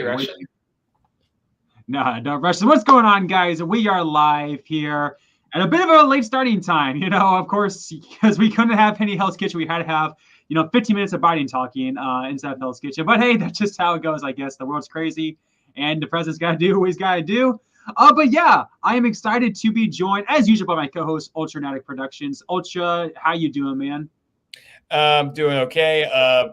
Russian. No, don't rush. So what's going on, guys? We are live here at a bit of a late starting time. Of course, because we couldn't have any Hell's Kitchen, we had to have 15 minutes of Biden talking inside of Hell's Kitchen. But hey, that's just how it goes, I guess. The world's crazy, and the president's got to do what he's got to do. But yeah, I am excited to be joined as usual by my co-host Ultranatic Productions. Ultra, how you doing, man? Doing okay.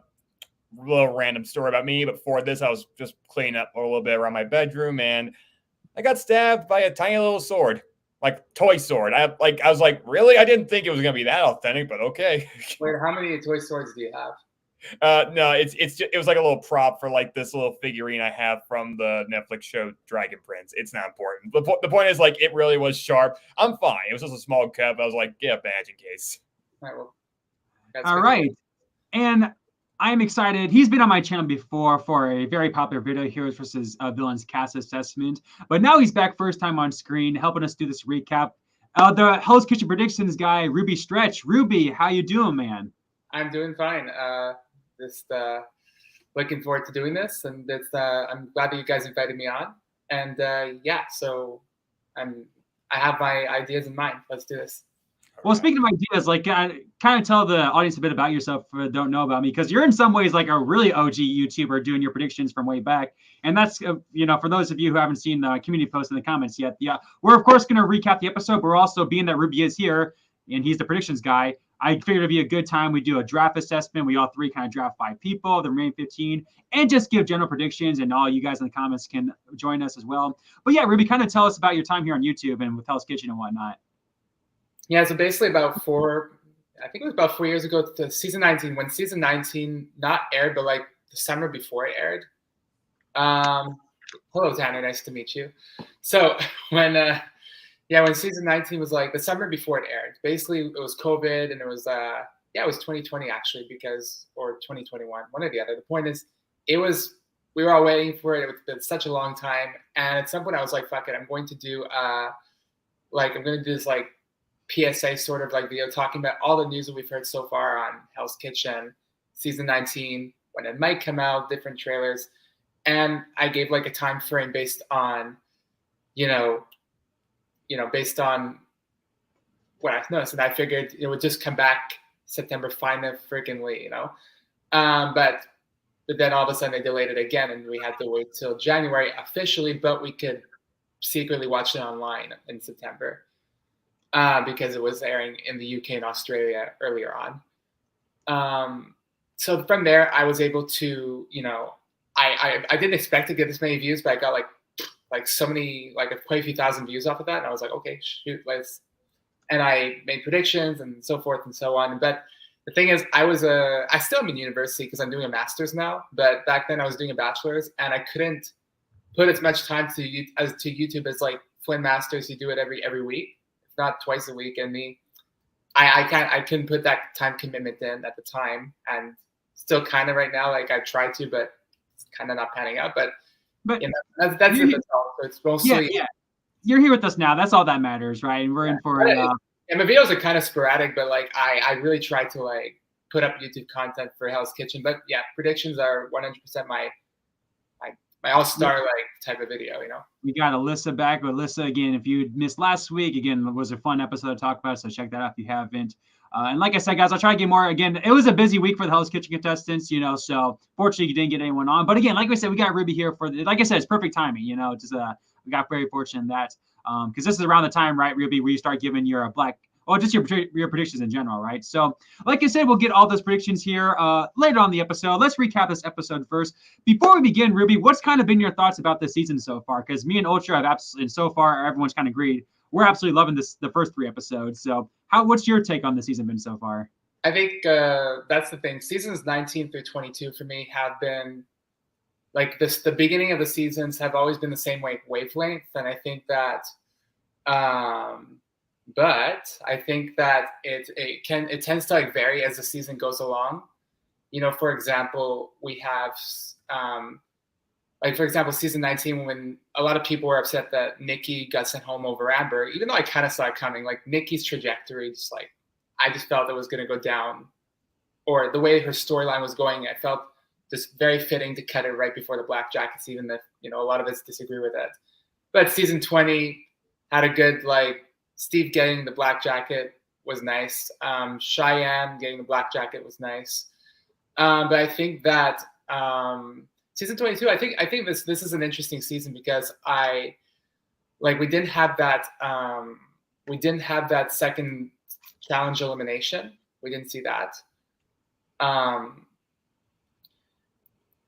Little random story about me, but before this, I was just cleaning up a little bit around my bedroom, and I got stabbed by a tiny little sword, like toy sword. I was like, really? I didn't think it was gonna be that authentic, but okay. Wait, how many toy swords do you have? No, it was like a little prop for like this little figurine I have from the Netflix show Dragon Prince. It's not important. The point is, like, it really was sharp. I'm fine. It was just a small cut. I was like, get a badge in case. All right, well, all right. And I'm excited. He's been on my channel before for a very popular video, Heroes versus Villains Cast Assessment. But now he's back first time on screen, helping us do this recap. The Hell's Kitchen Predictions guy, Ruby Stretch. Ruby, how you doing, man? I'm doing fine. Just looking forward to doing this, and I'm glad that you guys invited me on. And yeah, so I have my ideas in mind. Let's do this. Well, speaking of ideas, like kind of tell the audience a bit about yourself if they don't know about me, because you're in some ways like a really OG YouTuber doing your predictions from way back. And that's, for those of you who haven't seen the community post in the comments yet, yeah, we're of course going to recap the episode. But we're also, being that Ruby is here and he's the predictions guy, I figured it'd be a good time. We do a draft assessment. We all three kind of draft 5 people, the remaining 15, and just give general predictions. And all you guys in the comments can join us as well. But yeah, Ruby, kind of tell us about your time here on YouTube and with Hell's Kitchen and whatnot. Yeah, so basically about 4 years ago to season 19, when season 19 not aired, but like the summer before it aired. Hello, Tanner, nice to meet you. So when season 19 was like the summer before it aired, basically it was COVID, and it was it was 2020 actually, or 2021, one or the other. The point is, we were all waiting for it. It's been such a long time, and at some point I was like, fuck it, I'm going to do this like PSA sort of like video talking about all the news that we've heard so far on Hell's Kitchen season 19, when it might come out, different trailers. And I gave like a time frame based on, based on what I noticed. And I figured it would just come back September freakingly, but then all of a sudden they delayed it again, and we had to wait till January officially, but we could secretly watch it online in September. Because it was airing in the UK and Australia earlier on. So from there, I was able to, I didn't expect to get this many views, but I got like so many, like quite a few thousand views off of that. And I was like, okay, shoot, and I made predictions and so forth and so on. But the thing is, I still am in university because I'm doing a master's now. But back then I was doing a bachelor's, and I couldn't put as much time to YouTube as like Flynn Masters. You do it every week, not twice a week, and I couldn't put that time commitment in at the time, and still kind of right now, like I tried to, but it's kind of not panning out. But that's it. So it's mostly You're here with us now. That's all that matters, right? And we're in for and my videos are kind of sporadic, but like I really try to like put up YouTube content for Hell's Kitchen. But yeah, predictions are 100% my all-star like type of video, We got Alyssa back. But Alyssa, again, if you missed last week, again, it was a fun episode to talk about, so check that out if you haven't. And like I said, guys, I'll try to get more. Again, it was a busy week for the Hell's Kitchen contestants, so fortunately you didn't get anyone on. But again, like we said, we got Ruby here like I said, it's perfect timing, just we got very fortunate in that. Because this is around the time, right, Ruby, where you start giving your just your predictions in general, right? So, like I said, we'll get all those predictions here later on in the episode. Let's recap this episode first. Before we begin, Ruby, what's kind of been your thoughts about this season so far? Because me and Ultra have absolutely, so far, everyone's kind of agreed. We're absolutely loving the first 3 episodes. So, what's your take on the season been so far? I think that's the thing. Seasons 19 through 22 for me have been like this. The beginning of the seasons have always been the same wavelength, and I think that. But I think that it tends to like vary as the season goes along. For example, we have season 19, when a lot of people were upset that Nikki got sent home over Amber, even though I kind of saw it coming. Like Nikki's trajectory, just like I just felt it was going to go down, or the way her storyline was going, I felt just very fitting to cut it right before the Black Jackets, even if a lot of us disagree with it. But season 20 had a good Steve getting the Black Jacket was nice. Cheyenne getting the Black Jacket was nice. But I think that season 22, I think this is an interesting season because we didn't have that second challenge elimination. We didn't see that.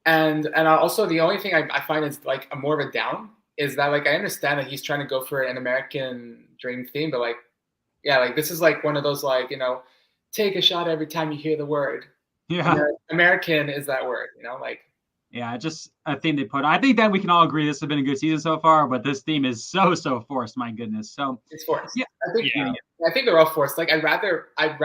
And also the only thing I find is a more of a down is that I understand that he's trying to go for an American dream theme, but this is one of those take a shot every time you hear the word. Yeah, American is that word, Yeah, just a theme they put. I think that we can all agree this has been a good season so far, but this theme is so forced. My goodness, so it's forced. Yeah, I think they're all forced. I'd rather because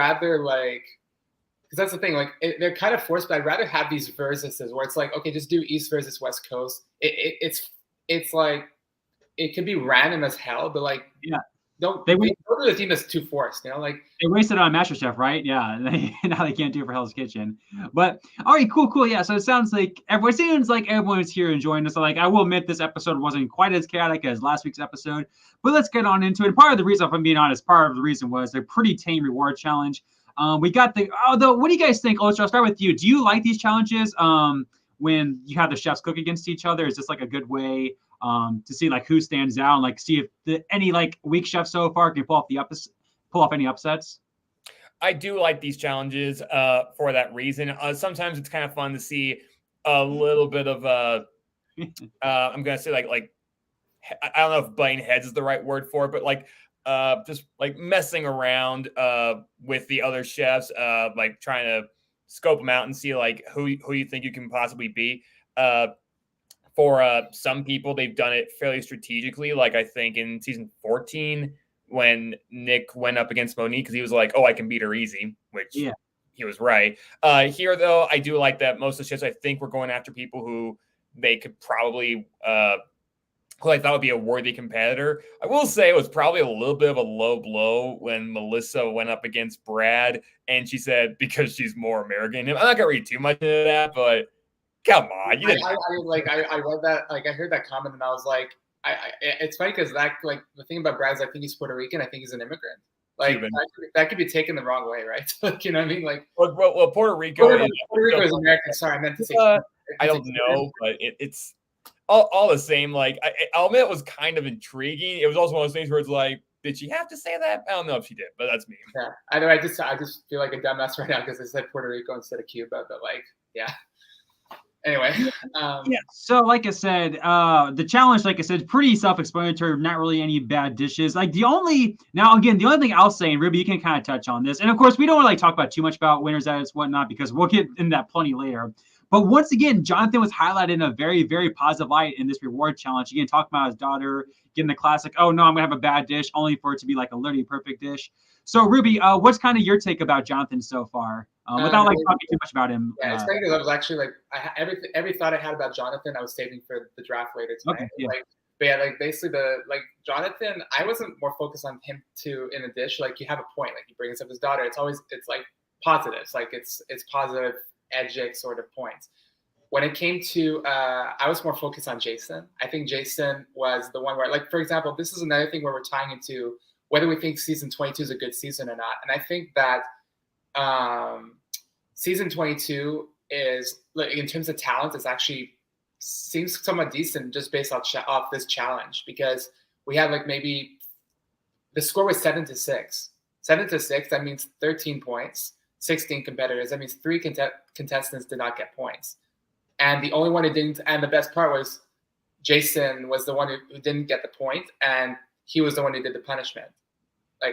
that's the thing. They're kind of forced, but I'd rather have these versuses where it's okay, just do East versus West Coast. It's it could be random as hell, but don't do the theme that's too forced. They wasted it on MasterChef, right? Yeah, now they can't do it for Hell's Kitchen. But all right, cool. Yeah, so it sounds like everyone's here enjoying this. So I will admit this episode wasn't quite as chaotic as last week's episode, but let's get on into it. And part of the reason, if I'm being honest, was a pretty tame reward challenge. We got although what do you guys think? Ultra, I'll start with you. Do you like these challenges when you have the chefs cook against each other? Is this a good way to see who stands out and see if any weak chefs so far can pull off any upsets? I do like these challenges for that reason. Sometimes it's kind of fun to see a little bit of I'm gonna say I don't know if butting heads is the right word for it, but just messing around with the other chefs, trying to scope them out and see who you think you can possibly be. For some people, they've done it fairly strategically. I think in season 14, when Nick went up against Monique, because he was oh, I can beat her easy, which he was right. Here, though, I do like that most of the chefs, I think, we're going after people who they could probably who I thought would be a worthy competitor. I will say it was probably a little bit of a low blow when Melissa went up against Brad, and she said because she's more American. I'm not gonna read too much into that, but come on. I read that. I heard that comment, and I was like, it's funny because the thing about Brad is I think he's Puerto Rican. I think he's an immigrant. That could be taken the wrong way, right? You know what I mean? Well, Puerto Rico is American. Sorry, I meant to say. I don't know, but it's all the same. I'll admit it was kind of intriguing. It was also one of those things where it's did she have to say that? I don't know if she did, but that's me. Yeah, I know. I just feel like a dumbass right now because I said Puerto Rico instead of Cuba, but yeah. Anyway, so like I said, the challenge, like I said, pretty self-explanatory. Not really any bad dishes. The only thing I'll say, and Ruby, you can kind of touch on this, and of course we don't really talk about too much about winners and whatnot because we'll get into that plenty later. But once again, Jonathan was highlighted in a very, very positive light in this reward challenge. Again, talking about his daughter getting the classic, oh no, I'm gonna have a bad dish, only for it to be a literally perfect dish. So Ruby, what's kind of your take about Jonathan so far? Without talking too much about him. Yeah, it's funny because I was actually every thought I had about Jonathan, I was saving for the draft later tonight. Okay, basically Jonathan, I wasn't more focused on him in a dish. You have a point, he brings up his daughter. It's positives, it's positive edgic sort of points. When it came to, I was more focused on Jason. I think Jason was the one where, for example, this is another thing where we're tying into whether we think season 22 is a good season or not. And I think that season 22 is, in terms of talent, is actually seems somewhat decent just based off this challenge because we had maybe the score was 7-6. 7-6, that means 13 points, 16 competitors. That means 3 contestants did not get points. And the only one who didn't, and the best part was Jason was the one who didn't get the point, and he was the one who did the punishment,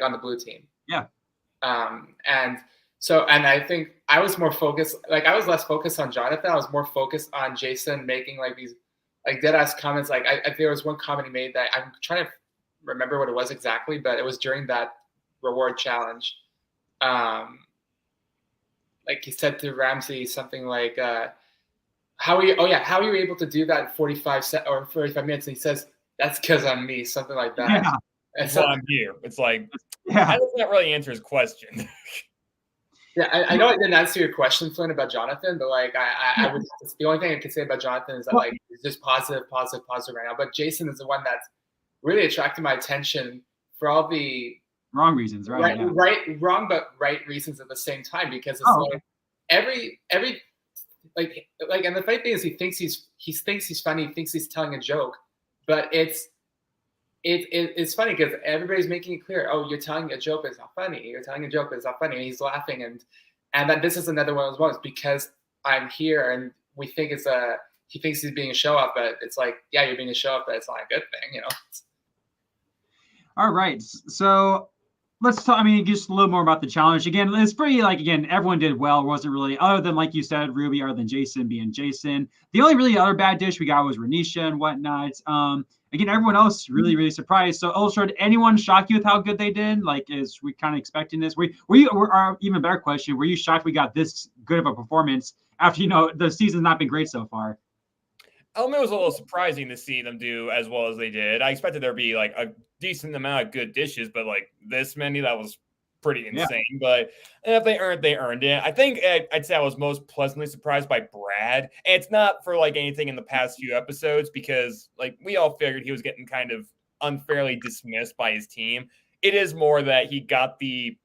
on the blue team. Yeah. And I think I was more focused, I was less focused on Jonathan. I was more focused on Jason making these dead-ass comments. There was one comment he made that I'm trying to remember what it was exactly, but it was during that reward challenge. He said to Ramsey something how are you able to do that in 45 minutes? And he says, that's because I'm me, something like that. Yeah. So I'm here. It's how does that really answer his question? Yeah, I know I didn't answer your question, Flynn, about Jonathan, but like I was the only thing I could say about Jonathan is that like it's just positive right now. But Jason is the one that's really attracted my attention for all the wrong reasons, right? wrong but right reasons at the same time, because it's like every like and the funny thing is he thinks he's funny, he thinks he's telling a joke, but it's funny because everybody's making it clear, oh, you're telling a joke, it's not funny. You're telling a joke, it's not funny. And he's laughing, and that this is another one of those moments because I'm here, and we think he thinks he's being a show off, but it's like, yeah, you're being a show off, but it's not a good thing, you know. All right, so let's talk. I mean, just a little more about the challenge. Again, it's pretty everyone did well. It wasn't really, other than like you said, Ruby, other than Jason being Jason. The only really other bad dish we got was Renisha and whatnot. Again, everyone else really surprised. So, Ultra, did anyone shock you with how good they did? Like, is we kind of expecting this? Were you? Even better question: were you shocked we got this good of a performance after the season's not been great so far? It was a little surprising to see them do as well as they did. I expected there to be like a decent amount of good dishes, but like this many, that was pretty insane. Yeah. But if they earned it. I think I'd say I was most pleasantly surprised by Brad. And it's not for like anything in the past few episodes, because like we all figured he was getting kind of unfairly dismissed by his team. It is more that he got the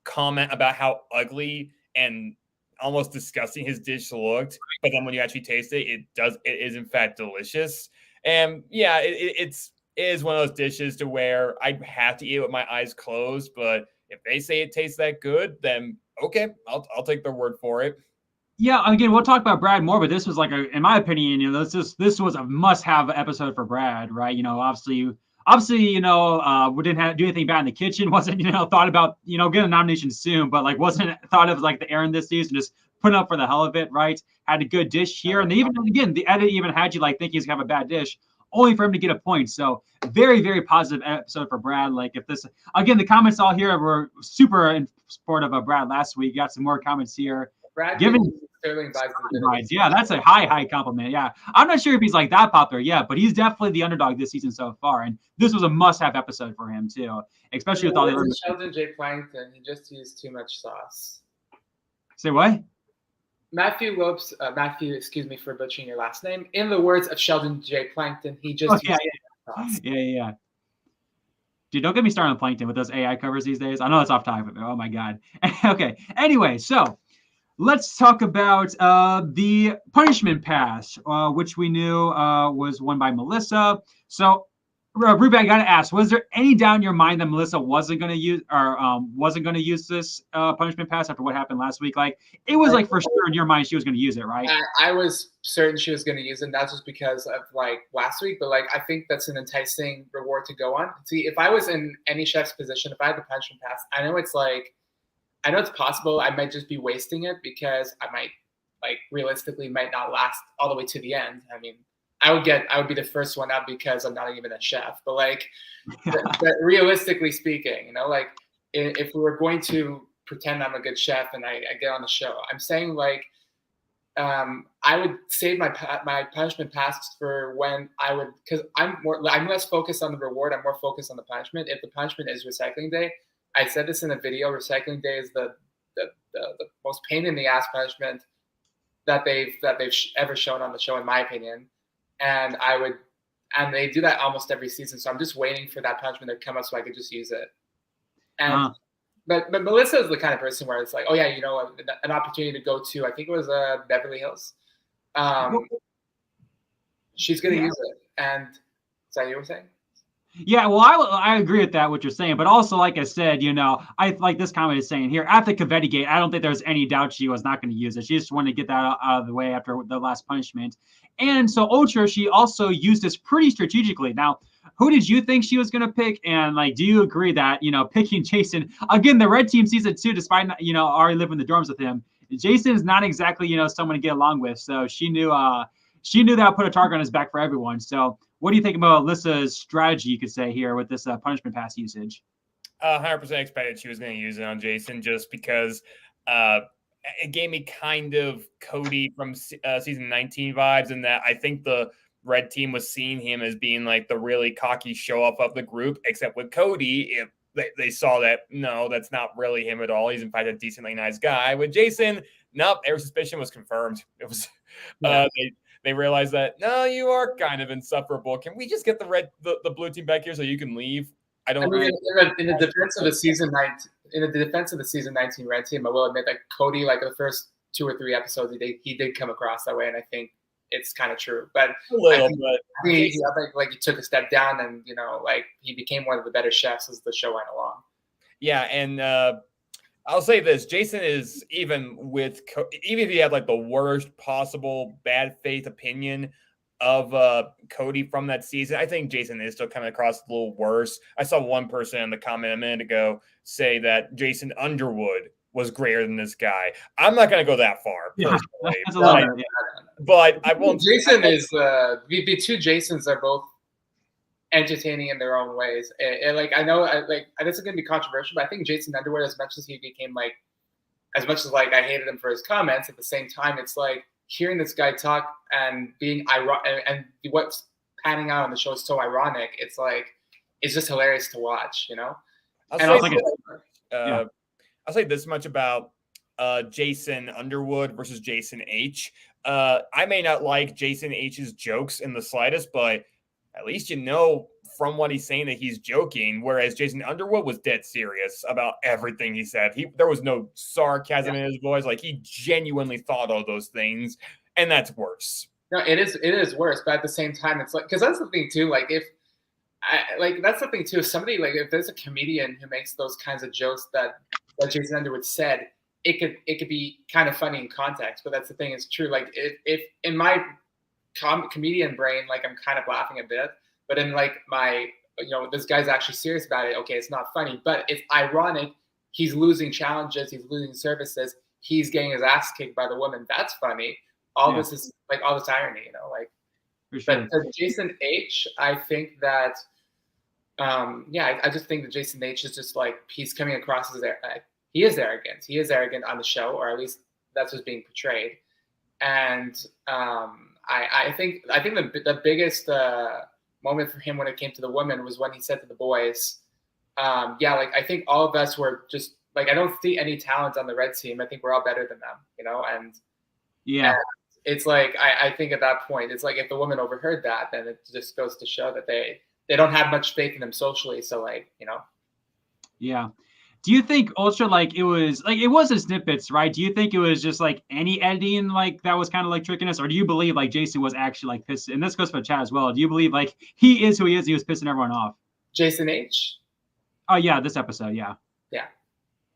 comment about how ugly and almost disgusting his dish looked, but then when you actually taste it, it is in fact delicious. And yeah, it is one of those dishes to where I'd have to eat it with my eyes closed, but if they say it tastes that good, then okay, I'll take their word for it. Yeah, again, we'll talk about Brad more, but this was like in my opinion, this was a must-have episode for Brad, right? Obviously, we didn't do anything bad in the kitchen. Wasn't thought about getting a nomination soon, but like wasn't thought of like the Aaron this season, just putting up for the hell of it, right? Had a good dish here, and they even again the edit even had you like think he's gonna have a bad dish, only for him to get a point. So very, very positive episode for Brad. Like if this again, the comments all here were super in support of Brad last week. Got some more comments here. Brad Sterling vibes. Yeah, that's a high compliment. Yeah, I'm not sure if he's like that popular yet, but he's definitely the underdog this season so far. And this was a must-have episode for him too, especially with all the other. Sheldon J. Plankton, he just used too much sauce. Say what? Matthew Lopes, excuse me for butchering your last name. In the words of Sheldon J. Plankton, he just used sauce. Yeah. Dude, don't get me started on Plankton with those AI covers these days. I know it's off topic, but oh my god. Okay. Anyway, so let's talk about the punishment pass, which we knew was won by Melissa. So, Ruby, I gotta ask: was there any doubt in your mind that Melissa wasn't going to use this punishment pass after what happened last week? Like, it was like for sure in your mind she was going to use it, right? I was certain she was going to use it, not just because of like last week, but like I think that's an enticing reward to go on. See, if I was in any chef's position, if I had the punishment pass, I know it's possible I might just be wasting it because I might realistically might not last all the way to the end. I mean, I would be the first one up because I'm not even a chef, but like, but realistically speaking, like if we were going to pretend I'm a good chef and I get on the show, I'm saying like, I would save my punishment pass for when I would, because I'm less focused on the reward. I'm more focused on the punishment. If the punishment is recycling day, I said this in a video. Recycling day is the most pain in the ass punishment that they've ever shown on the show, in my opinion. And they do that almost every season. So I'm just waiting for that punishment to come up so I could just use it. And but Melissa is the kind of person where it's like, oh yeah, an opportunity to go to, I think it was Beverly Hills. She's gonna use it. And is that what you were saying? Yeah, well, I agree with that, what you're saying. But also, like I said, I like this comment is saying here, after Covetti Gate, I don't think there's any doubt she was not going to use it. She just wanted to get that out of the way after the last punishment. And so Ultra, she also used this pretty strategically. Now, who did you think she was going to pick? And like, do you agree that, picking Jason, again, the red team sees it too, despite, already living in the dorms with him. Jason is not exactly, someone to get along with. So she knew that put a target on his back for everyone. So what do you think about Alyssa's strategy, you could say, here with this punishment pass usage? 100% expected she was going to use it on Jason just because it gave me kind of Cody from season 19 vibes, in that I think the red team was seeing him as being like the really cocky show off of the group, except with Cody, they saw that no, that's not really him at all. He's in fact a decently nice guy. With Jason, nope, every suspicion was confirmed. It was they realized that no, you are kind of insufferable. Can we just get the blue team back here so you can leave? I don't. mean, in the defense of the season 19 red team, I will admit that Cody, like the first 2 or 3 episodes, he did come across that way, and I think it's kind of true. But a little, he took a step down, and like he became one of the better chefs as the show went along. Yeah, and I'll say this: Jason is even if he had like the worst possible bad faith opinion of Cody from that season, I think Jason is still coming across a little worse. I saw one person in the comment a minute ago say that Jason Underwood was greater than this guy. I'm not going to go that far, personally. But I won't. Jason is the 2 Jasons are both entertaining in their own ways. And like I know, this is going to be controversial, but I think Jason Underwood, as much as he became as much as I hated him for his comments, at the same time, it's like hearing this guy talk and being ironic, and what's panning out on the show is so ironic. It's like it's just hilarious to watch, I'll say this much about Jason Underwood versus Jason H. I may not like Jason H's jokes in the slightest, but at least from what he's saying that he's joking, whereas Jason Underwood was dead serious about everything he said. There was no sarcasm in his voice. Like, he genuinely thought all those things, and that's worse. No, it is worse, but at the same time, it's like, because that's the thing too. If somebody, if there's a comedian who makes those kinds of jokes that Jason Underwood said, it could be kind of funny in context. But that's the thing, it's true. Like, if in my comedian brain, I'm kind of laughing a bit, but in my, this guy's actually serious about it. Okay, it's not funny, but it's ironic. He's losing challenges. He's losing services. He's getting his ass kicked by the woman. That's funny. This is all this irony, For sure. But Jason H, I think that, I just think that Jason H is just he's coming across as he is arrogant. He is arrogant on the show, or at least that's what's being portrayed. And I think the biggest moment for him when it came to the woman was when he said to the boys, I think all of us were just I don't see any talent on the red team. I think we're all better than them, and yeah. And it's I think at that point, it's if the woman overheard that, then it just goes to show that they don't have much faith in them socially. So Yeah. Do you think Ultra it was in snippets, right? Do you think it was just any editing that was kind of tricking us, or do you believe Jason was actually pissed? And this goes for chat as well. Do you believe he is who he is? He was pissing everyone off. Jason H. Oh yeah, this episode, yeah. Yeah.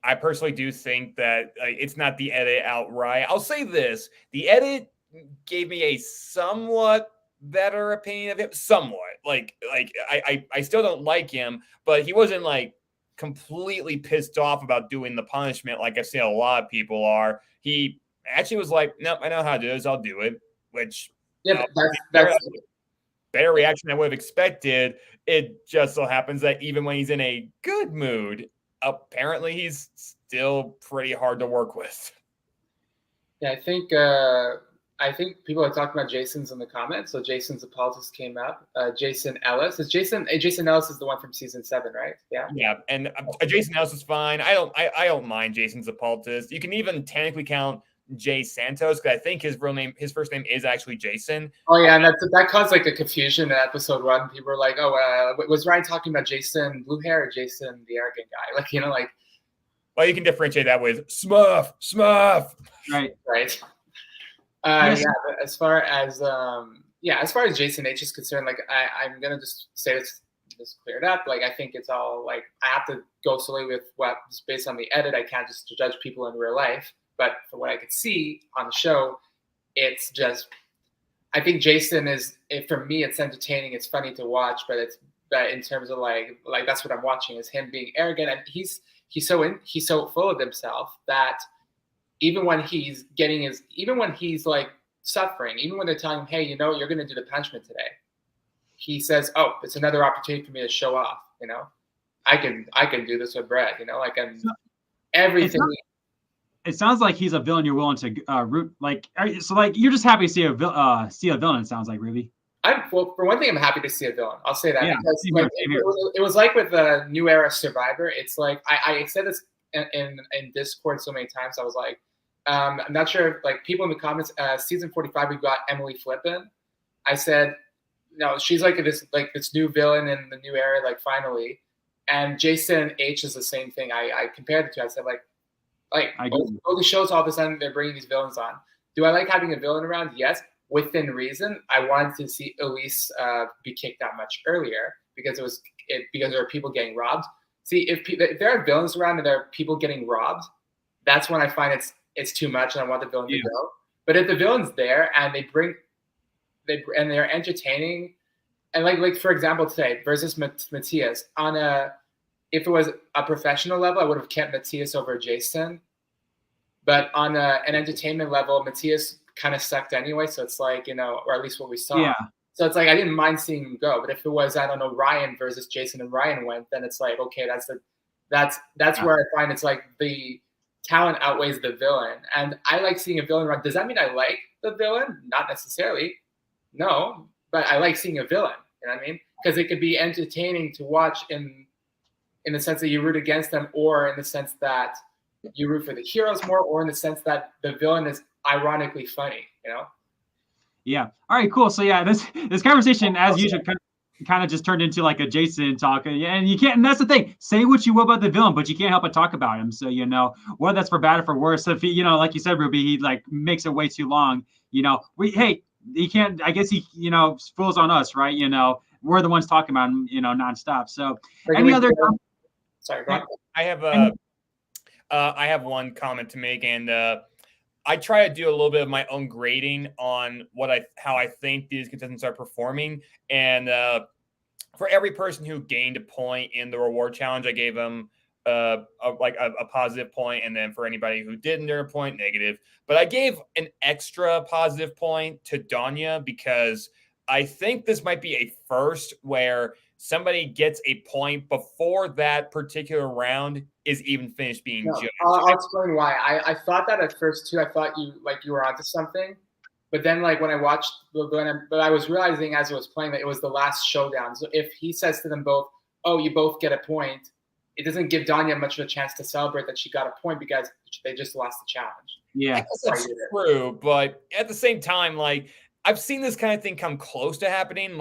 I personally do think that it's not the edit outright. I'll say this: the edit gave me a somewhat better opinion of him. Somewhat, I still don't like him, but he wasn't completely pissed off about doing the punishment like I've seen a lot of people are. He actually was nope, I know how to do this, I'll do it, which that's better reaction I would have expected. It just so happens that even when he's in a good mood, apparently he's still pretty hard to work with. Yeah, I think people are talking about Jason's in the comments. So Jason's apologies came up. Jason Ellis Jason Ellis is the one from season 7, right? Yeah. Yeah, and Jason Ellis is fine. I don't mind Jason's apologies. You can even technically count Jay Santos, because I think his first name is actually Jason. Oh yeah, and that caused a confusion in episode 1. People were like, "Oh, was Ryan talking about Jason Blue Hair or Jason the arrogant guy?" Well, you can differentiate that with Smurf. Right. Right. Yes. Yeah, but as far as Jason H is concerned, I'm gonna just say this, just clear it up. I think it's all I have to go solely with what's based on the edit. I can't just judge people in real life. But from what I could see on the show, it's just, I think Jason for me, it's entertaining, it's funny to watch, but in terms of that's what I'm watching, is him being arrogant, and he's so full of himself that even when he's suffering, even when they're telling him, hey, you're going to do the punishment today, he says, oh, it's another opportunity for me to show off. I can do this with Brett. I can everything. It sounds like he's a villain you're willing to root. So you're just happy to see a villain. It sounds like, Ruby. Well, for one thing, I'm happy to see a villain. I'll say that Yeah, because same like, here, same here. it was like with the New Era Survivor. It's like I said this in Discord so many times. I was like, I'm not sure if, like, people in the comments. Season 45, we got Emily Flippin. I said, no, she's like this new villain in the new era, like finally. And Jason H is the same thing. I compared it to. I said like all the shows all of a sudden they're bringing these villains on. Do I like having a villain around? Yes, within reason. I wanted to see Elise be kicked out much earlier because because there are people getting robbed. See, if there are villains around and there are people getting robbed, that's when I find it's too much and I want the villain to go. But if the villain's there and they're entertaining, and like for example today versus Matthias if it was a professional level, I would have kept Matthias over Jason. But on an entertainment level, Matthias kind of sucked anyway. So it's like, or at least what we saw. Yeah. So it's like I didn't mind seeing him go. But if it was, I don't know, Ryan versus Jason and Ryan went, then it's like, okay, that's where I find it's like the talent outweighs the villain. And I like seeing a villain run. Does that mean I like the villain? Not necessarily. No, but I like seeing a villain. You know what I mean? Because it could be entertaining to watch in the sense that you root against them, or in the sense that you root for the heroes more, or in the sense that the villain is ironically funny, Yeah. All right, cool. So yeah, this conversation, as usual, kind of just turned into like a Jason talk. And you can't, and that's the thing. Say what you will about the villain, but you can't help but talk about him. So, whether that's for bad or for worse, if he, like you said, Ruby, he like makes it way too long, he can't, I guess he, fools on us, right? We're the ones talking about him, nonstop. So any other sorry, go ahead. I have one comment to make, and I try to do a little bit of my own grading on how I think these contestants are performing. And for every person who gained a point in the reward challenge, I gave them a positive point, and then for anybody who didn't earn a point, negative. But I gave an extra positive point to Danya because I think this might be a first where somebody gets a point before that particular round is even finished being judged. I'll explain why. I thought that at first too. I thought you were onto something, but then when I watched, but I was realizing as it was playing that it was the last showdown. So if he says to them both, "Oh, you both get a point," it doesn't give Danya much of a chance to celebrate that she got a point because they just lost the challenge. Yeah, that's true. But at the same time, I've seen this kind of thing come close to happening,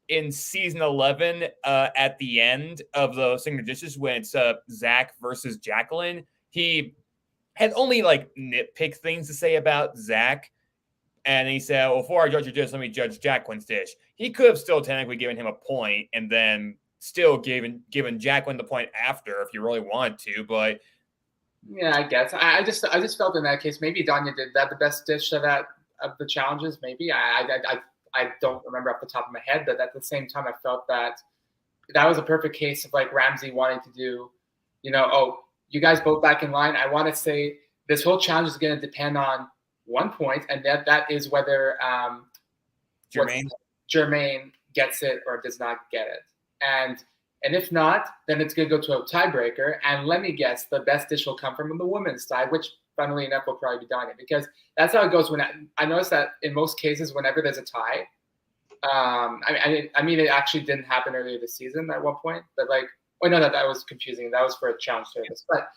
in season 11, at the end of the Singer Dishes, when it's Zach versus Jacqueline. He had only nitpick things to say about Zach, and he said, "Well, before I judge your dish, let me judge Jacqueline's dish." He could have still technically given him a point, and then still given Jacqueline the point after if you really wanted to. But yeah, I guess I just felt in that case maybe Danya did that the best dish of the challenges. Maybe I don't remember off the top of my head, but at the same time, I felt that was a perfect case of Ramsey wanting to do, oh, you guys both back in line. I want to say this whole challenge is going to depend on one point, and that is whether Jermaine gets it or does not get it. And if not, then it's going to go to a tiebreaker. And let me guess, the best dish will come from the women's side, which funnily enough will probably be Danya, because that's how it goes. When I noticed that in most cases, whenever there's a tie, I mean, it actually didn't happen earlier this season at one point, but that was confusing. That was for a challenge service. But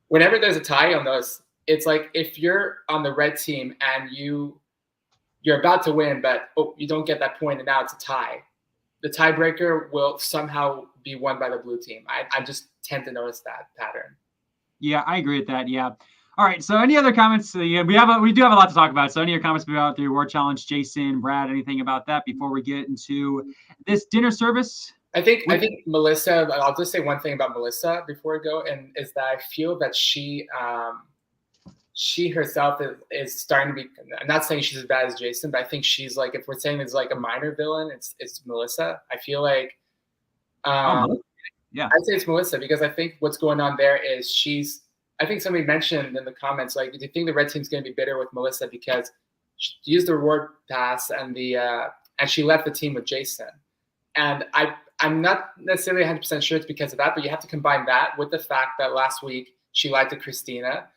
whenever there's a tie, you'll notice it's like if you're on the red team and you're about to win, but you don't get that point, and now it's a tie. The tiebreaker will somehow be won by the blue team. I just tend to notice that pattern. Yeah, I agree with that. Yeah. All right. So any other comments? We do have a lot to talk about. So any other comments about the reward challenge, Jason, Brad, anything about that before we get into this dinner service? I think Melissa, I'll just say one thing about Melissa before we go, and is that I feel that she herself is starting to be, I'm not saying she's as bad as Jason, but I think she's if we're saying it's a minor villain, it's Melissa. I feel like, yeah, I'd say it's Melissa because I think what's going on there is I think somebody mentioned in the comments, do you think the red team's going to be bitter with Melissa because she used the reward pass and she left the team with Jason? And I'm not necessarily 100% sure it's because of that, but you have to combine that with the fact that last week she lied to Christina.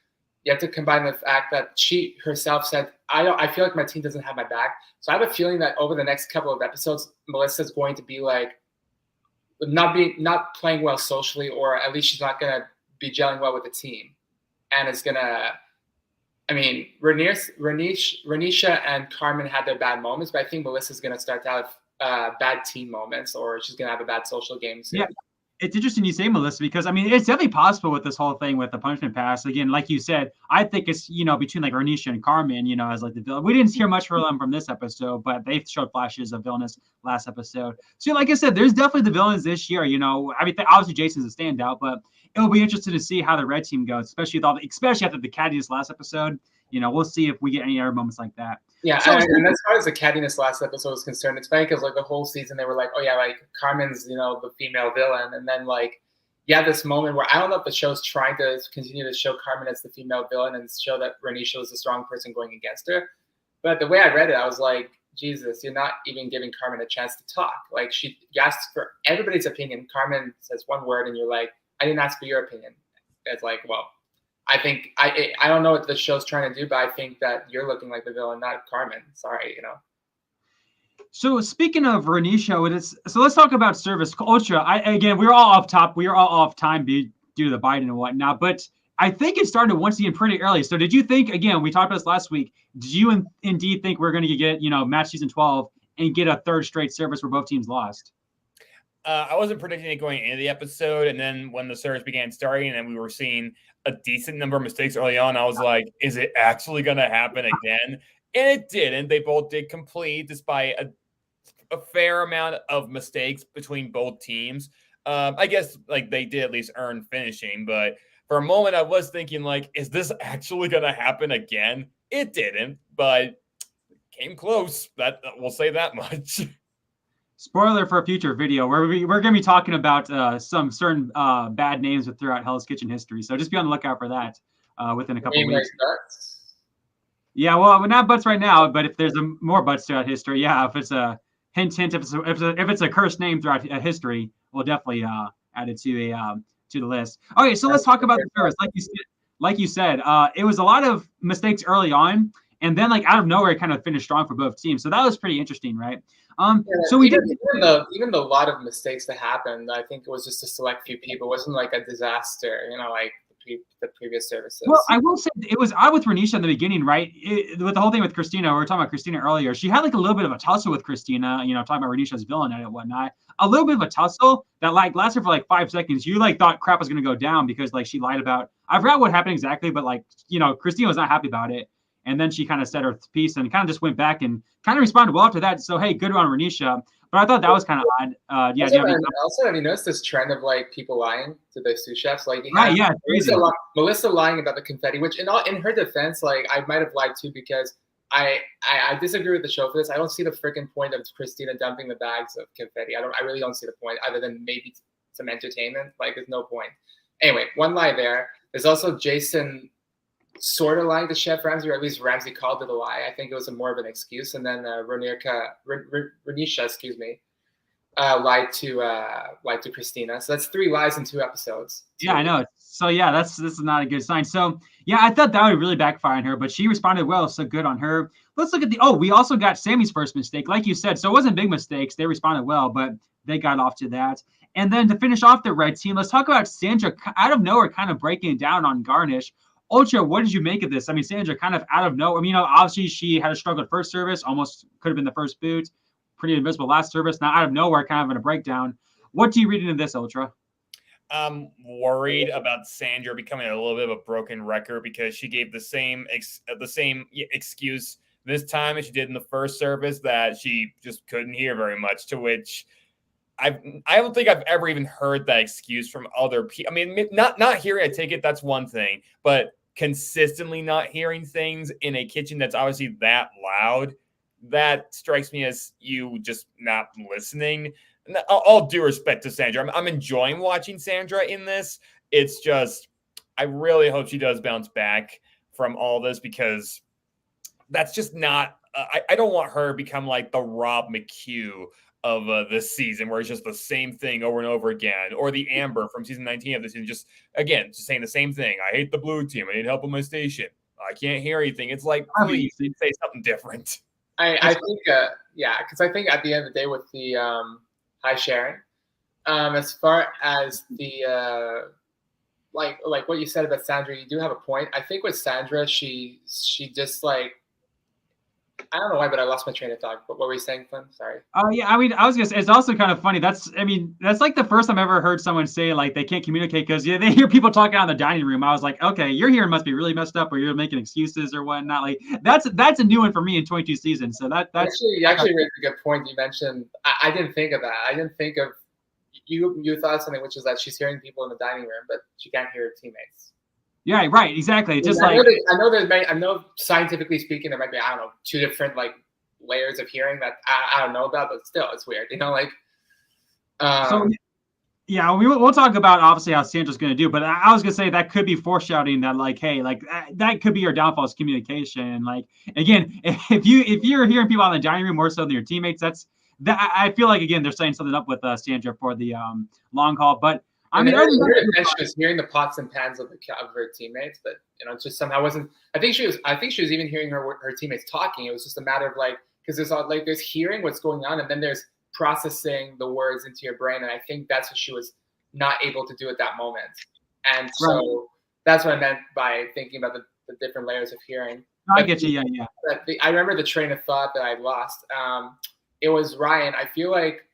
you have to combine the fact that she herself said, I feel like my team doesn't have my back. So I have a feeling that over the next couple of episodes, Melissa's going to be like not playing well socially, or at least she's not gonna be gelling well with the team. And it's gonna, I mean, Renisha and Carmen had their bad moments, but I think Melissa's gonna start to have bad team moments, or she's gonna have a bad social game soon. Yeah. It's interesting you say, Melissa, because I mean, it's definitely possible with this whole thing with the punishment pass. Again, like you said, I think it's, between like Renisha and Carmen, as like the villain. We didn't hear much from them from this episode, but they showed flashes of villainous last episode. So like I said, there's definitely the villains this year, I mean, obviously Jason's a standout, but it'll be interesting to see how the red team goes, especially after the cattiness last episode. We'll see if we get any other moments like that. Yeah, so, and as far as the cattiness last episode is concerned, it's funny because like the whole season they were like, oh yeah, like Carmen's, the female villain, and then like, this moment where I don't know if the show's trying to continue to show Carmen as the female villain and show that Renisha was a strong person going against her. But the way I read it, I was like, Jesus, you're not even giving Carmen a chance to talk. Like you asked for everybody's opinion. Carmen says one word, and you're like, I didn't ask for your opinion. It's like, well, I think I don't know what the show's trying to do, but I think that you're looking like the villain, not Carmen. Sorry, So speaking of Renisha, so let's talk about service. Ultra, we're all off top. We are all off time due to the Biden and whatnot, but I think it started once again pretty early. So did you think, again, we talked about this last week, did you indeed think we're going to get, match season 12 and get a third straight service where both teams lost? I wasn't predicting it going into the episode, and then when the service began starting and we were seeing a decent number of mistakes early on, I was like, is it actually going to happen again? And it didn't. They both did complete despite a fair amount of mistakes between both teams. I guess like they did at least earn finishing, but for a moment I was thinking like, is this actually going to happen again? It didn't, but came close. That we'll say that much. Spoiler for a future video where we're going to be talking about some certain bad names throughout Hell's Kitchen history. So just be on the lookout for that within a couple weeks. Yeah, well, not butts right now, but if there's more butts throughout history, yeah, if it's a hint, if it's a cursed name throughout history, we'll definitely add it to the list. Okay, so let's talk about the service. Like you said, it was a lot of mistakes early on, and then like out of nowhere, it kind of finished strong for both teams. So that was pretty interesting, right? So we even the lot of mistakes that happened, I think it was just a select few people. It wasn't like a disaster, like the previous services. Well, I will say it was odd with Renisha in the beginning, right? With the whole thing with Christina, we were talking about Christina earlier. She had like a little bit of a tussle with Christina, talking about Renisha's villain and whatnot. A little bit of a tussle that like lasted for like 5 seconds. You like thought crap was going to go down because like she lied about, I forgot what happened exactly, but like, Christina was not happy about it. And then she kind of said her piece and kind of just went back and kind of responded well after that. So, hey, good on Renisha. But I thought that was kind of odd. Also, have you noticed this trend of like people lying to the sous chefs? Like, Melissa lying about the confetti, which in her defense, like I might have lied too because I disagree with the show for this. I don't see the freaking point of Christina dumping the bags of confetti. I really don't see the point other than maybe some entertainment. Like, there's no point. Anyway, one lie there. There's also Jason sort of lying to Chef Ramsay, or at least Ramsay called it a lie. I think it was more of an excuse. And then Renisha, lied to Christina. So that's 3 lies in 2 episodes. Yeah, I know. So yeah, this is not a good sign. So yeah, I thought that would really backfire on her, but she responded well. So good on her. Let's look at we also got Sammy's first mistake, like you said. So it wasn't big mistakes. They responded well, but they got off to that. And then to finish off the red team, let's talk about Sandra out of nowhere, kind of breaking it down on Garnish. Ultra, what did you make of this? I mean, Sandra kind of out of nowhere. I mean, obviously she had a struggle at first service, almost could have been the first boot, pretty invisible last service. Now out of nowhere, kind of in a breakdown. What do you read into this, Ultra? I'm worried about Sandra becoming a little bit of a broken record because she gave the same excuse this time as she did in the first service, that she just couldn't hear very much, to which I don't think I've ever even heard that excuse from other people. I mean, not hearing, I take it, that's one thing, but consistently not hearing things in a kitchen that's obviously that loud, that strikes me as you just not listening. All due respect to Sandra, I'm enjoying watching Sandra in this. It's just, I really hope she does bounce back from all this, because that's just not, I don't want her to become like the Rob McHugh of this season, where it's just the same thing over and over again, or the Amber from season 19 of the season, just saying the same thing. I hate the blue team. I need help on my station. I can't hear anything. It's like, please say something different. I think, because I think at the end of the day with the hi Sharon, as far as the like what you said about Sandra, you do have a point. I think with Sandra, she just like, I don't know why, but I lost my train of thought. But what were you saying, Flynn? Sorry. Oh yeah, I mean, I was gonna say it's also kind of funny. That's like the first time I ever heard someone say like they can't communicate because they hear people talking out in the dining room. I was like, okay, your hearing must be really messed up, or you're making excuses or whatnot. Like that's a new one for me in 22 seasons. So that's you actually raised a good point. You mentioned I didn't think of that. I didn't think of you thought something, which is that she's hearing people in the dining room, but she can't hear her teammates. Yeah, right, exactly. It's just I know scientifically speaking, there might be, I don't know, 2 different like layers of hearing that I don't know about, but still, it's weird, like. So yeah, we'll talk about obviously how Sandra's going to do, but I was going to say that could be foreshadowing that, like, hey, like that could be your downfall is communication. Like again, if you're hearing people in the dining room more so than your teammates, I feel like again they're setting something up with Sandra for the long haul, but. I mean, she was hearing the pots and pans of her teammates, but just somehow wasn't. I think she was even hearing her teammates talking. It was just a matter of like, because there's hearing what's going on, and then there's processing the words into your brain, and I think that's what she was not able to do at that moment. And so that's what I meant by thinking about the different layers of hearing. I get you, yeah. I remember the train of thought that I lost. It was Ryan. I feel like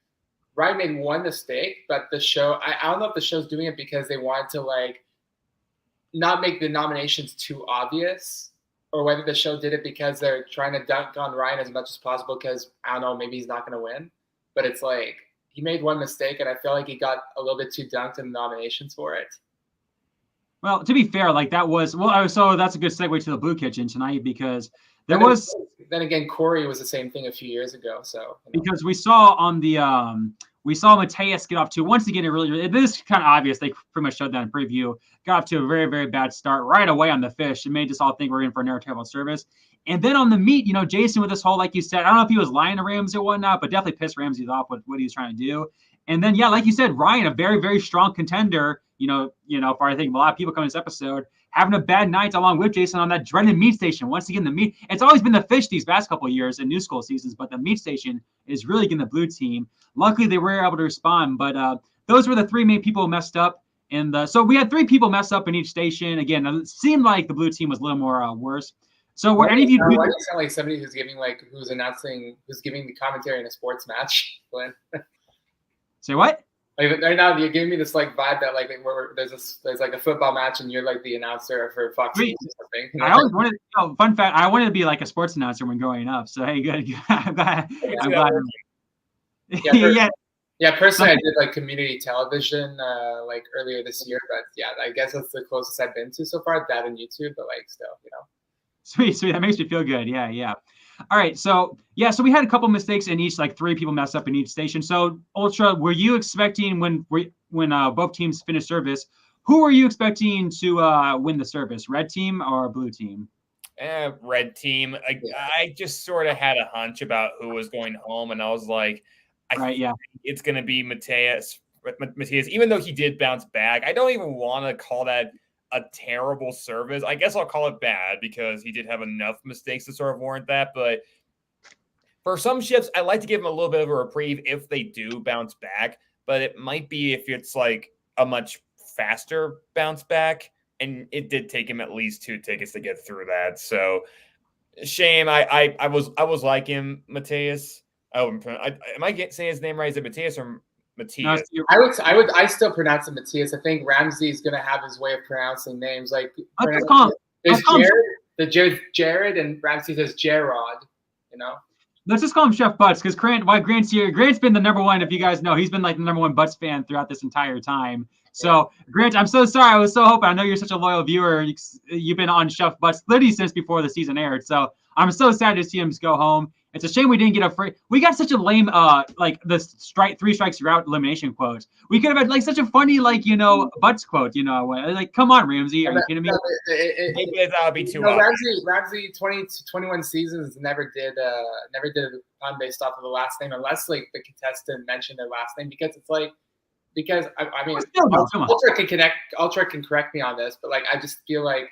Ryan made one mistake, but the show, I don't know if the show's doing it because they wanted to like not make the nominations too obvious, or whether the show did it because they're trying to dunk on Ryan as much as possible because, I don't know, maybe he's not going to win. But it's like he made one mistake, and I feel like he got a little bit too dunked in the nominations for it. Well, to be fair, like that was so that's a good segue to the Blue Kitchen tonight because there Then again, Corey was the same thing a few years ago. So because we saw on the we saw Mateus get off to once again this is kind of obvious. They pretty much showed that in preview. Got off to a very, very bad start right away on the fish. It made us all think we're in for another terrible service. And then on the meat, Jason with this whole, like you said, I don't know if he was lying to Ramsey or whatnot, but definitely pissed Ramsey off with what he was trying to do. And then, yeah, like you said, Ryan, a very, very strong contender, for I think a lot of people coming this episode, having a bad night along with Jason on that dreaded meat station. Once again, the meat, it's always been the fish these past couple of years in New School seasons, but the meat station is really getting the blue team. Luckily, they were able to respond, but those were the 3 main people who messed up. And so we had 3 people mess up in each station. Again, it seemed like the blue team was a little more worse. So were any of you? Why do you sound like somebody who's giving who's giving the commentary in a sports match, Glenn? Say what? Like right now, you're giving me this like vibe that like there's like a football match and you're like the announcer for Fox News or something. I always wanted. Fun fact: I wanted to be like a sports announcer when growing up. So hey, good. I'm glad. Yeah, personally, I did like community television like earlier this year, but yeah, I guess that's the closest I've been to so far. That and YouTube, but like still, Sweet. That makes me feel good. Yeah. All right. So we had a couple mistakes in each, like 3 people messed up in each station. So Ultra, were you expecting when both teams finished service, who were you expecting to win the service, red team or blue team? Red team. I just sort of had a hunch about who was going home, and I was like, I think it's going to be Mateus, even though he did bounce back. I don't even want to call that a terrible service. I guess I'll call it bad because he did have enough mistakes to sort of warrant that. But for some shifts, I like to give him a little bit of a reprieve if they do bounce back. But it might be if it's like a much faster bounce back. And it did take him at least 2 tickets to get through that. So shame. I was like him, Mateus. Am I saying his name right? Is it Mateus or Matthias? No, I still pronounce it Matthias. I think Ramsey's gonna have his way of pronouncing names. Like there's Jared and Ramsey says Gerard. Let's just call him Chef Butts because Grant's here. Grant's been the number one. If you guys know, he's been like the number 1 Butts fan throughout this entire time. So Grant, I'm so sorry. I was so hoping. I know you're such a loyal viewer. You've been on Chef Butts literally since before the season aired. So I'm so sad to see him go home. It's a shame we didn't get a free. We got such a lame, like the three strikes you're out elimination quote. We could have had like such a funny, like Butts quote. Like come on, Ramsey, are you kidding me? Maybe that would be too. Ramsey 20 to 21 seasons never did a pun based off of the last name unless like the contestant mentioned their last name because it's like I mean Ultra can correct me on this, but like I just feel like.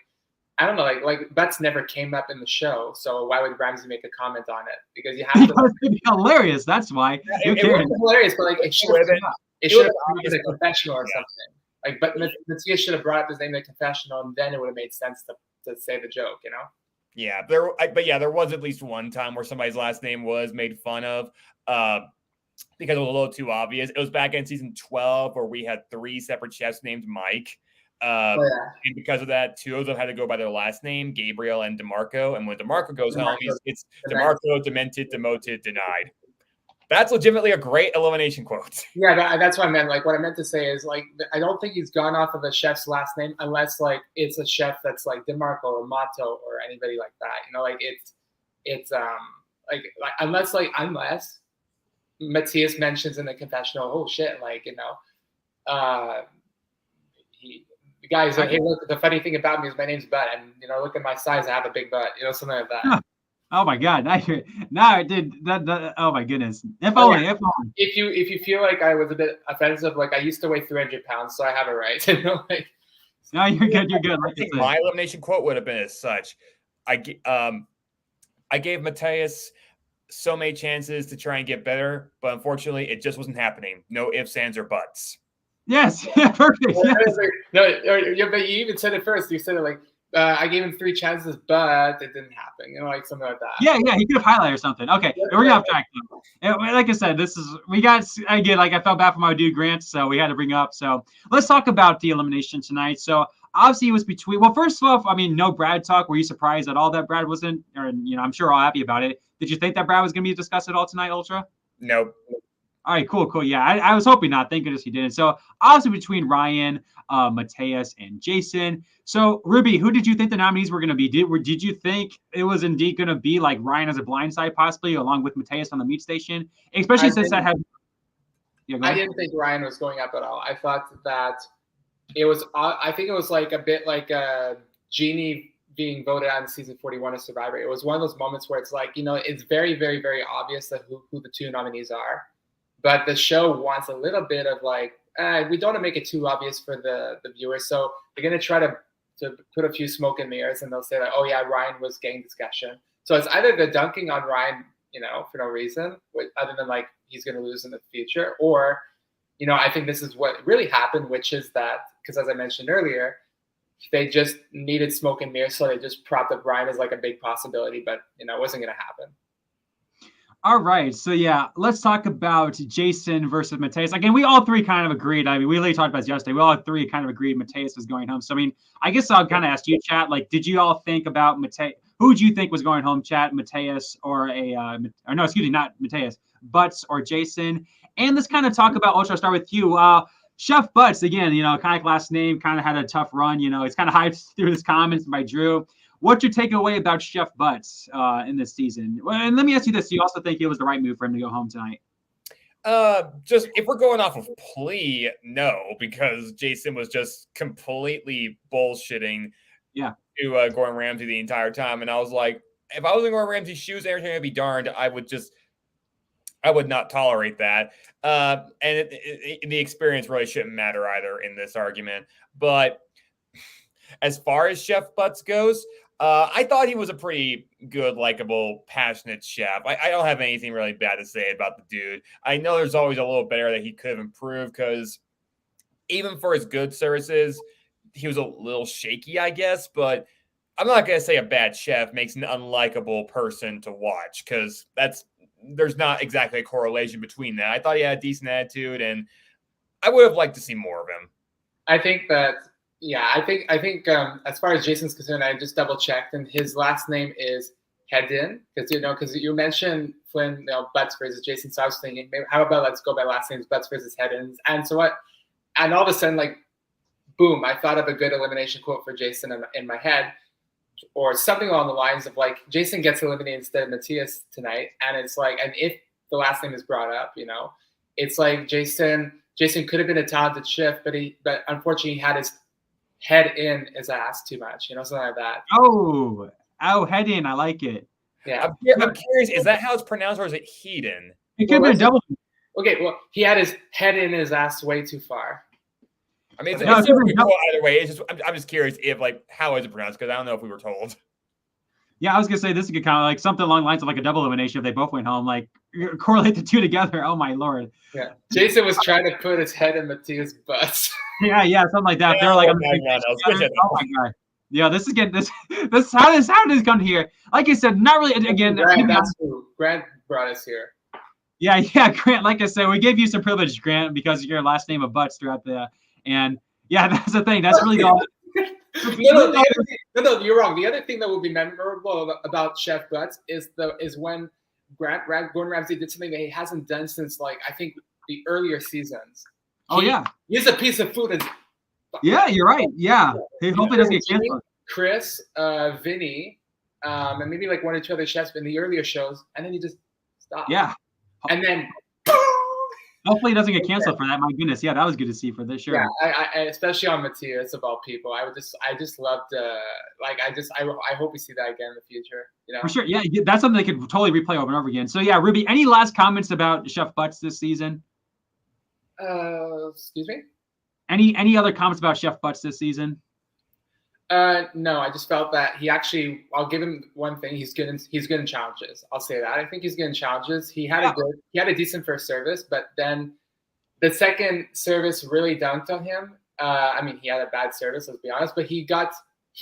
I don't know, like Butts never came up in the show, so why would Ramsey make a comment on it? Because you have to. It'd be hilarious. That's why. It would be hilarious, but like it should have been a confessional or something. Like, but Matthias should have brought up his name in the confessional, and then it would have made sense to say the joke, Yeah, there was at least one time where somebody's last name was made fun of. Because it was a little too obvious. It was back in season 12 where we had 3 separate chefs named Mike. And because of that, 2 of them had to go by their last name, Gabriel and DeMarco. And when DeMarco goes home, it's DeMarco, demented, demoted, denied. That's legitimately a great elimination quote. Yeah, that's what I meant. Like, what I meant to say is, like, I don't think he's gone off of a chef's last name unless, like, it's a chef that's like DeMarco or Mato or anybody like that. Like, it's unless Matthias mentions in the confessional, oh shit, like, the guy's like, hey, look, the funny thing about me is my name's Butt, and look at my size, I have a big butt, something like that. Huh. Oh my God! Now it did that. Oh my goodness! If only. If you feel like I was a bit offensive, like I used to weigh 300 pounds, so I have it right. No, you're good. You're good. I think my elimination quote would have been as such. I gave Matthias so many chances to try and get better, but unfortunately, it just wasn't happening. No ifs, ands, or buts. Yes, perfect. Yes. But you even said it first. You said it like I gave him 3 chances, but it didn't happen. Like something like that. Yeah, he could have highlighted or something. Okay, we're off track. Like I said, I felt bad for my dude Grant, so we had to bring up. So let's talk about the elimination tonight. So obviously it was between. Well, first off, I mean, no Brad talk. Were you surprised at all that Brad wasn't? Or I'm sure all happy about it. Did you think that Brad was going to be discussed at all tonight, Ultra? Nope. All right, cool. Yeah, I was hoping not. Thank goodness he didn't. So obviously between Ryan, Matthias, and Jason. So Ruby, who did you think the nominees were going to be? Did you think it was indeed going to be like Ryan as a blindside possibly, along with Matthias on the meat station? Especially since that had. Yeah, I didn't think Ryan was going up at all. I thought that it was. I think it was like a bit like Jeannie being voted out in season 41 of Survivor. It was one of those moments where it's like it's very, very, very obvious that who the 2 nominees are. But the show wants a little bit of like, we don't want to make it too obvious for the viewers. So they're going to try to put a few smoke and mirrors, and they'll say like, oh yeah, Ryan was getting discussion. So it's either the dunking on Ryan, for no reason, other than like he's going to lose in the future, or, I think this is what really happened, which is that, because as I mentioned earlier, they just needed smoke and mirrors, so they just propped up Ryan as like a big possibility, but it wasn't going to happen. All right, so yeah, let's talk about Jason versus Matthias. Again, we all 3 kind of agreed. I mean, we really talked about this yesterday. We all 3 kind of agreed Matthias was going home. So, I mean, I guess I'll kind of ask you, chat, like, did you all think about Matthias? Who would you think was going home, chat? Matthias or not Matthias, Butts or Jason? And let's kind of talk about, Ultra, I'll start with you. Chef Butts, again, kind of last name, kind of had a tough run. It's kind of hyped through his comments by Drew. What's your takeaway about Chef Butts in this season? Well, and let me ask you this. Do you also think it was the right move for him to go home tonight? Just if we're going off of plea, no, because Jason was just completely bullshitting to Gordon Ramsay the entire time. And I was like, if I was in Gordon Ramsay's shoes, everything would be darned. I would not tolerate that. And the experience really shouldn't matter either in this argument. But as far as Chef Butts goes, I thought he was a pretty good, likable, passionate chef. I don't have anything really bad to say about the dude. I know there's always a little better that he could have improved because even for his good services, he was a little shaky, I guess. But I'm not going to say a bad chef makes an unlikable person to watch because there's not exactly a correlation between that. I thought he had a decent attitude, and I would have liked to see more of him. I think that. Yeah, I think as far as Jason's concerned, I just double checked, and his last name is Hedin, because you mentioned Flynn, Butts versus Jason. So I was thinking, maybe how about let's go by last names, Butts versus Hedin. And so what? And all of a sudden, like, boom! I thought of a good elimination quote for Jason in my head, or something along the lines of like Jason gets eliminated instead of Matthias tonight, and it's like, and if the last name is brought up, it's like Jason could have been a talented chef, but unfortunately he had his head in his ass too much, something like that. Oh, head in. I like it. Yeah. I'm curious, is that how it's pronounced, or is it Heeden? It could be a double. Okay, well, he had his head in his ass way too far. I mean, it's No, still pretty cool either way. It's just I'm just curious if like how is it pronounced, because I don't know if we were told. Yeah, I was gonna say this is kind of like something along the lines of like a double elimination if they both went home. Like correlate the two together. Oh my lord. Yeah, Jason was trying to put his head in Matthias' butt. Yeah, something like that. Yeah, They're like, oh my god. Yeah, this is getting this. How did this come here? Like I said, not really. Again, Grant brought us here. Yeah, Grant. Like I said, we gave you some privilege, Grant, because of your last name of Butts throughout and yeah, that's the thing. That's really all. No, you're wrong. The other thing that will be memorable about Chef Butts is when Gordon Ramsay did something that he hasn't done since like I think the earlier seasons. He used a piece of food and. Yeah, you're right. Yeah, he hopefully doesn't get canceled. Chris, Vinny, and maybe like one or two other chefs in the earlier shows, and then he just stopped. Yeah, and then. Hopefully, he doesn't get canceled for that. My goodness, yeah, that was good to see for this show. Yeah, I especially on Matthias of all people. I just loved I hope we see that again in the future. For sure, yeah, that's something they could totally replay over and over again. So yeah, Ruby, any last comments about Chef Butts this season? Excuse me. Any other comments about Chef Butts this season? No, I just felt that he actually. I'll give him one thing. He's good in challenges. I'll say that. I think he's good in challenges. He had a decent first service, but then the second service really dunked on him. I mean, he had a bad service, let's be honest, but he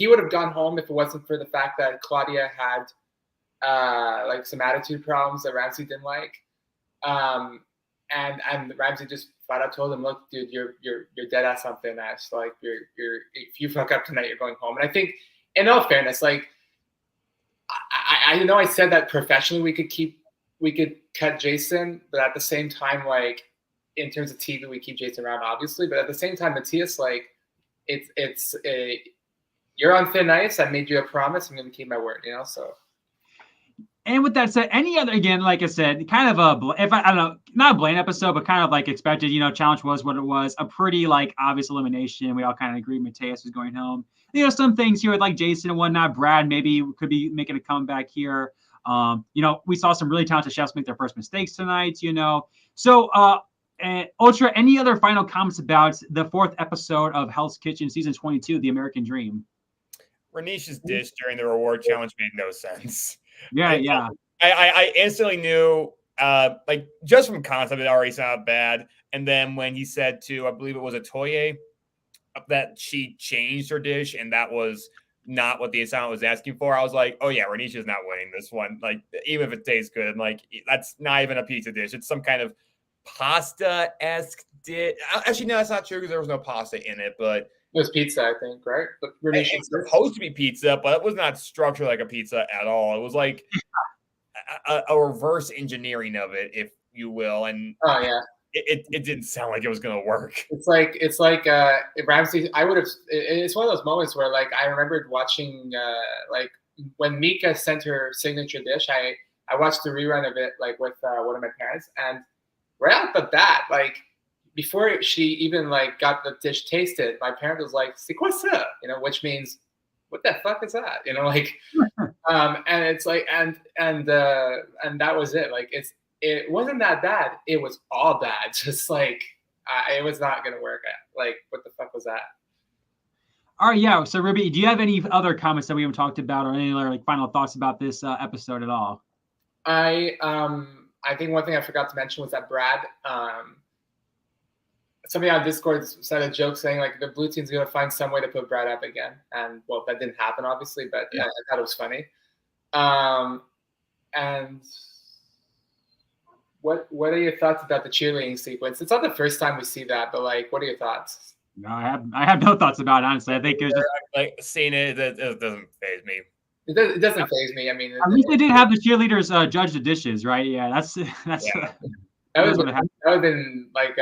would have gone home if it wasn't for the fact that Claudia had like some attitude problems that Ramsay didn't like, and Ramsay just flat out told him, "Look, dude, you're dead ass on thin ice. Like you're if you fuck up tonight, you're going home." And I think, in all fairness, like I know I said that professionally we could cut Jason, but at the same time, like in terms of TV, we keep Jason around, obviously. But at the same time, Matthias, like you're on thin ice. I made you a promise. I'm going to keep my word. So. And with that said, any other, again, like I said, kind of I don't know, not a Blaine episode, but kind of like expected, challenge was what it was, a pretty like obvious elimination. We all kind of agreed Matthias was going home. Some things here with like Jason and whatnot, Brad maybe could be making a comeback here. We saw some really talented chefs make their first mistakes tonight, So, Ultra, any other final comments about the fourth episode of Hell's Kitchen season 22, The American Dream? Renisha's dish during the reward challenge made no sense. Yeah. I instantly knew, like just from concept, it already sounded bad. And then when he said to, I believe it was Atoye, that she changed her dish, and that was not what the assailant was asking for, I was like, oh yeah, Renisha's not winning this one. Like, even if it tastes good, like that's not even a pizza dish. It's some kind of pasta-esque dish. Actually, no, that's not true because there was no pasta in it, but it was pizza, I think, right? But it's supposed to be pizza, but it was not structured like a pizza at all. It was like a reverse engineering of it, if you will. And oh yeah, it didn't sound like it was going to work. It's like Ramsay. I would have. It's one of those moments where like I remembered watching like when Mika sent her signature dish. I watched the rerun of it like with one of my parents, and right off the bat, like. Before she even like got the dish tasted, my parent was like, "C'est quoi ça?" Which means, "What the fuck is that?" And it's like, and that was it. Like it wasn't that bad. It was all bad. Just like it was not gonna work. Like what the fuck was that? All right, yeah. So Ruby, do you have any other comments that we haven't talked about, or any other like final thoughts about this episode at all? I think one thing I forgot to mention was that Brad. Somebody on Discord said a joke saying like the blue team's gonna find some way to put Brad up again, and well, that didn't happen obviously, but I thought it was funny. And what are your thoughts about the cheerleading sequence? It's not the first time we see that, but like, what are your thoughts? No, I have no thoughts about it, honestly. I think it was just like seeing it doesn't faze me. It doesn't faze me. I mean, at least they did have the cheerleaders judge the dishes, right? Yeah, that's yeah. That would have been like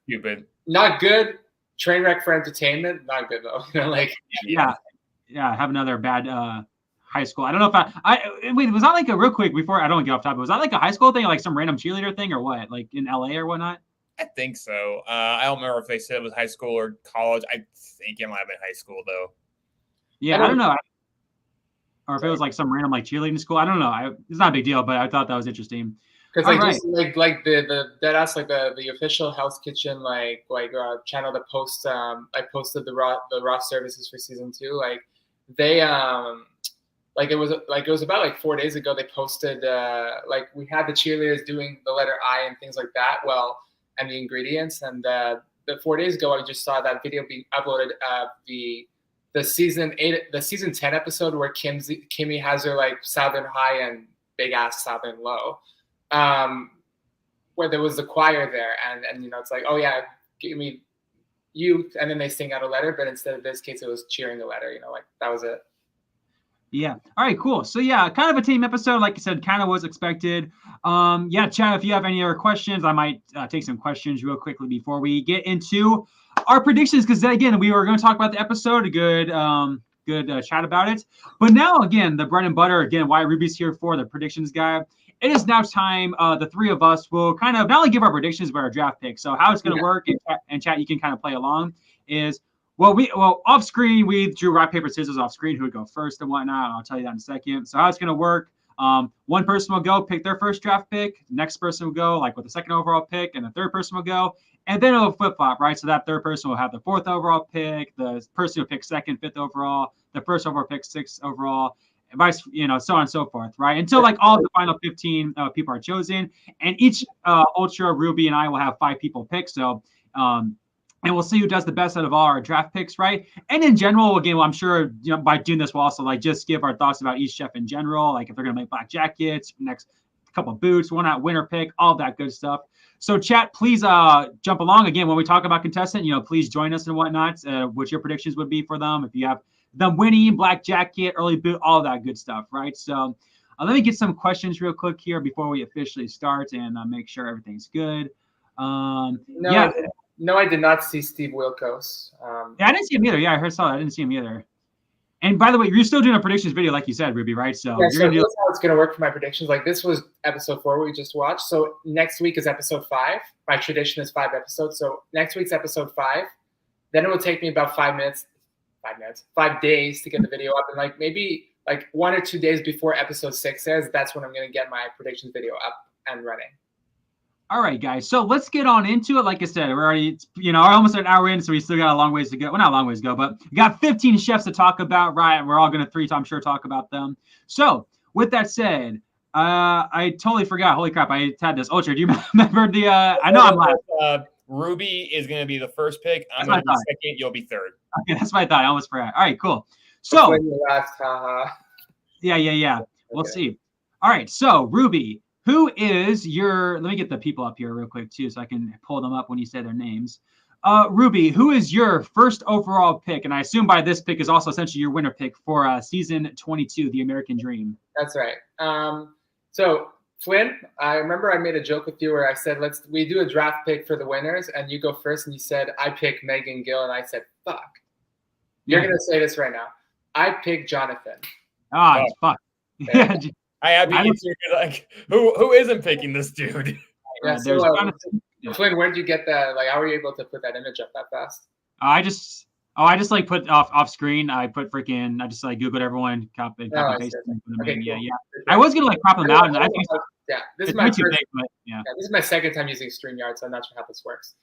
stupid. Not good. Train wreck for entertainment. Not good though. Like yeah. have another bad high school. I don't know if wait, was that like a real quick before I don't get off topic? Was that like a high school thing, like some random cheerleader thing, or what? Like in LA or whatnot? I think so. I don't remember if they said it was high school or college. I think it might have been high school though. Yeah, I don't know. Or if it was like some random like cheerleading school. I don't know. It's not a big deal, but I thought that was interesting. Because like just like the that's like the official Hell's Kitchen channel that posts I posted the raw services for season 2. Like they it was about like 4 days ago they posted like we had the cheerleaders doing the letter I and things like that. Well, and the ingredients, and the 4 days ago I just saw that video being uploaded. The season 10 episode where Kimmy has her like Southern High and big ass Southern Low, where there was the choir there, and it's like, oh yeah, give me you, and then they sing out a letter, but instead of this case it was cheering the letter, like that was it. Yeah. All right, cool. So yeah, kind of a team episode, like I said, kind of was expected. Yeah, Chad, if you have any other questions, I might take some questions real quickly before we get into our predictions, because again, we were going to talk about the episode, a good chat about it. But now, again, the bread and butter, again, why Ruby's here for the predictions guy. It is now time. The three of us will kind of not only give our predictions, but our draft picks. So how it's going to work, and chat, you can kind of play along, is off screen, we drew rock, paper, scissors off screen, who would go first and whatnot. I'll tell you that in a second. So how it's going to work, one person will go pick their first draft pick. The next person will go like with the second overall pick, and the third person will go. And then it'll flip-flop, right? So that third person will have the fourth overall pick. The person will pick second, fifth overall. The first overall pick, sixth overall. And vice, so on and so forth, right? Until like all the final 15 people are chosen. And each Ultra, Ruby, and I will have 5 people pick. So, and we'll see who does the best out of all our draft picks, right? And in general, again, I'm sure by doing this, we'll also like just give our thoughts about each chef in general, like if they're gonna make black jackets, next couple of boots, one out winner pick, all that good stuff. So chat, please jump along again when we talk about contestant. Please join us and whatnot. What your predictions would be for them if you have them winning, black jacket, early boot, all that good stuff, right? So let me get some questions real quick here before we officially start and make sure everything's good. No, I did not see Steve Wilkos. Yeah, I didn't see him either. Yeah, I saw that. I didn't see him either. And by the way, you're still doing a predictions video, like you said, Ruby, right? So yeah, so that's how it's going to work for my predictions. Like this was episode 4 we just watched. So next week is episode 5. My tradition is 5 episodes. So next week's episode 5. Then it will take me about 5 days to get the video up. And like maybe like 1 or 2 days before episode 6 airs, that's when I'm going to get my predictions video up and running. All right, guys. So let's get on into it. Like I said, we're already, almost an hour in, so we still got a long ways to go. Well, not a long ways to go, but we got 15 chefs to talk about, right? And we're all going to I'm sure, talk about them. So with that said, I totally forgot. Holy crap, I had this. Ultra, do you remember the? I know I'm last. Ruby is going to be the first pick. I'm going to be second. You'll be third. Okay, that's what I thought. I almost forgot. All right, cool. So. Last, haha. Yeah. We'll see. All right, so Ruby. Who is your, let me get the people up here real quick too, so I can pull them up when you say their names. Ruby, who is your first overall pick? And I assume by this pick is also essentially your winner pick for season 22, The American Dream. That's right. So Flynn, I remember I made a joke with you where I said, we do a draft pick for the winners, and you go first, and you said, I pick Megan Gill, and I said, fuck. You're going to say this right now. I picked Jonathan. Fuck. Yeah. I have to like, who isn't picking this dude? Yeah, so, Flynn, where'd you get that? Like, how were you able to put that image up that fast? I just like put off screen. I just like Googled everyone, copy paste. Okay, yeah. I was gonna like crop them out, and I think this is my first, this is my second time using StreamYard, so I'm not sure how this works.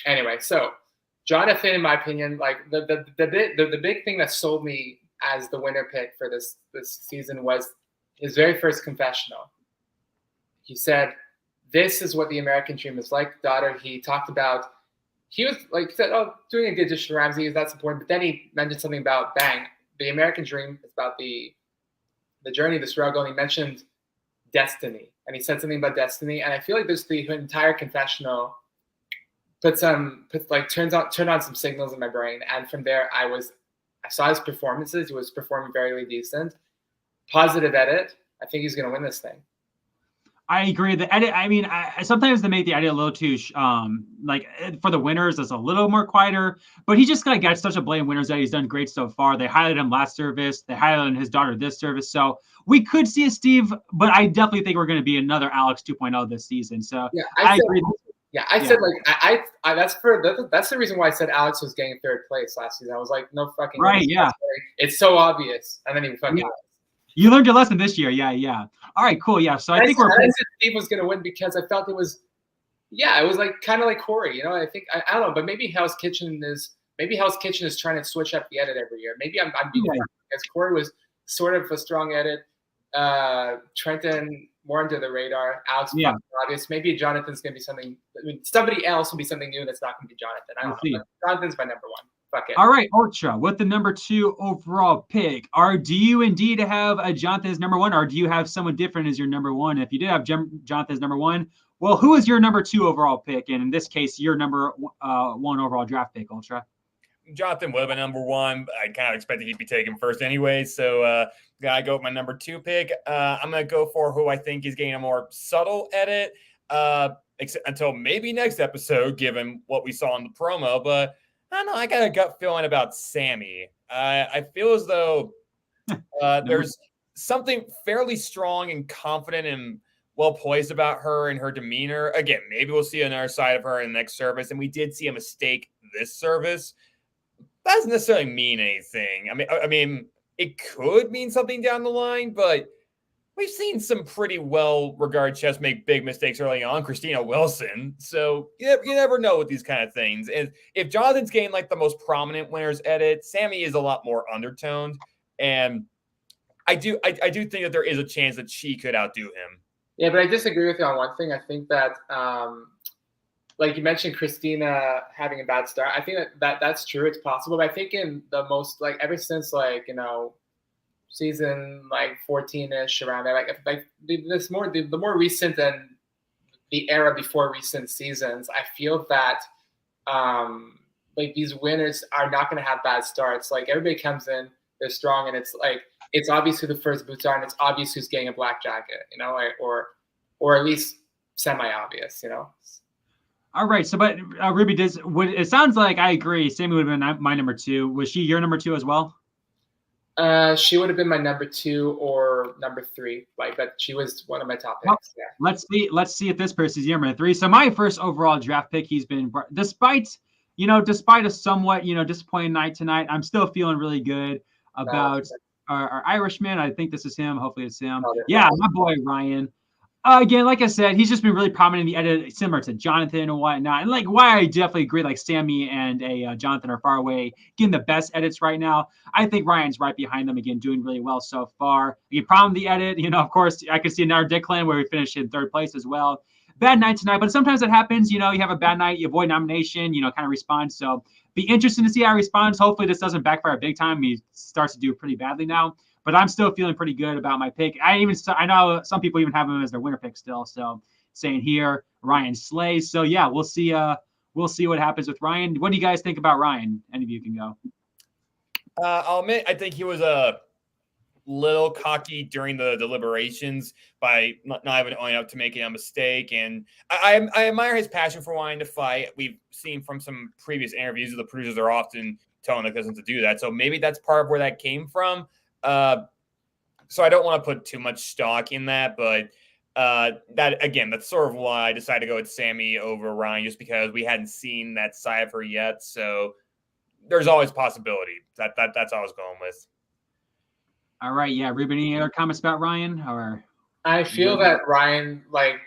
Anyway, so Jonathan, in my opinion, like the big thing that sold me as the winner pick for this season was his very first confessional. He said, this is what the American Dream is like, daughter. He talked about, he was like, said, doing a good dish for Ramsay, that's important. But then he mentioned something about, the American Dream is about the journey, the struggle. And he mentioned destiny. And he said something about destiny. And I feel like the entire confessional turned on some signals in my brain. And from there, I saw his performances. He was performing very decent. Positive edit. I think he's going to win this thing. I agree. The edit, I mean, sometimes they make the edit a little too, for the winners, it's a little more quieter. But he just got such a blatant winners that he's done great so far. They highlighted him last service. They highlighted his daughter this service. So we could see a Steve, but I definitely think we're going to be another Alex 2.0 this season. So yeah, I agree. Yeah, I said like I that's the reason why I said Alex was getting third place last season. I was like, no fucking right, way. yeah, it's so obvious, and then he fucking. Yeah. You learned your lesson this year, yeah. All right, cool, yeah. So I think I said Steve was gonna win because I felt it was like kind of like Corey, you know. I think I don't know, but maybe Hell's Kitchen is trying to switch up the edit every year. Maybe I'm being because Corey was sort of a strong edit. Trenton more under the radar. Alex, obvious. Maybe Jonathan's gonna be something. I mean, somebody else will be something new that's not gonna be Jonathan. I don't know. Jonathan's my number one. Fuck it. All right, Ultra, with the number 2 overall pick, do you indeed have a Jonathan as number 1, or do you have someone different as your number 1? If you did have Jonathan as number 1, well, who is your number 2 overall pick? And in this case, your number 1 overall draft pick, Ultra. Jonathan would have been number 1, but I kind of expected he'd be taken first anyway. So gotta go with my number 2 pick. I'm gonna go for who I think is getting a more subtle edit, until maybe next episode, given what we saw in the promo. But I don't know. I got a gut feeling about Sammy. I feel as though there's something fairly strong and confident and well poised about her and her demeanor. Again, maybe we'll see another side of her in the next service. And we did see a mistake this service. That doesn't necessarily mean anything. I mean, it could mean something down the line, but we've seen some pretty well-regarded chefs make big mistakes early on. Christina Wilson. So you never know with these kind of things. And if Jonathan's getting like the most prominent winners edit, Sammy is a lot more undertoned. And I do think that there is a chance that she could outdo him. Yeah, but I disagree with you on one thing. I think that, like you mentioned, Christina having a bad start. I think that's true. It's possible. But I think in the most, like, ever since, like, you know, season like 14-ish around there, like the more recent than the era before recent seasons, I feel that like these winners are not going to have bad starts. Like everybody comes in, they're strong, and it's like it's obvious who the first boots are, and it's obvious who's getting a black jacket, you know, or at least semi-obvious, you know. All right, so but Ruby, it sounds like I agree. Sammy would have been my number 2. Was she your number 2 as well? She would have been my number 2 or number 3, but she was one of my top picks. Well, yeah. Let's see if this person's your number 3. So my first overall draft pick, he's been despite a somewhat disappointing night tonight, I'm still feeling really good about our Irishman. I think this is him. Hopefully it's him. Yeah, my boy Ryan. Again, like I said, he's just been really prominent in the edit, similar to Jonathan and whatnot. And like why I definitely agree, like Sammy and Jonathan are far away getting the best edits right now. I think Ryan's right behind them again, doing really well so far. He problem the edit, of course, I could see another Declan where we finished in 3rd place as well. Bad night tonight, but sometimes it happens. You have a bad night, you avoid nomination, kind of respond. So be interesting to see how he responds. Hopefully this doesn't backfire big time. He starts to do pretty badly now. But I'm still feeling pretty good about my pick. I know some people even have him as their winner pick still. So saying here, Ryan slays. So yeah, we'll see what happens with Ryan. What do you guys think about Ryan? Any of you can go. I'll admit, I think he was a little cocky during the deliberations by not even owning up to making a mistake. And I admire his passion for wanting to fight. We've seen from some previous interviews that the producers are often telling the cousins to do that. So maybe that's part of where that came from. So I don't want to put too much stock in that, but that's sort of why I decided to go with Sammy over Ryan, just because we hadn't seen that side of her yet. So there's always possibility. That's all I was going with. All right, yeah. Ruben, any other comments about Ryan? Or I feel that Ryan might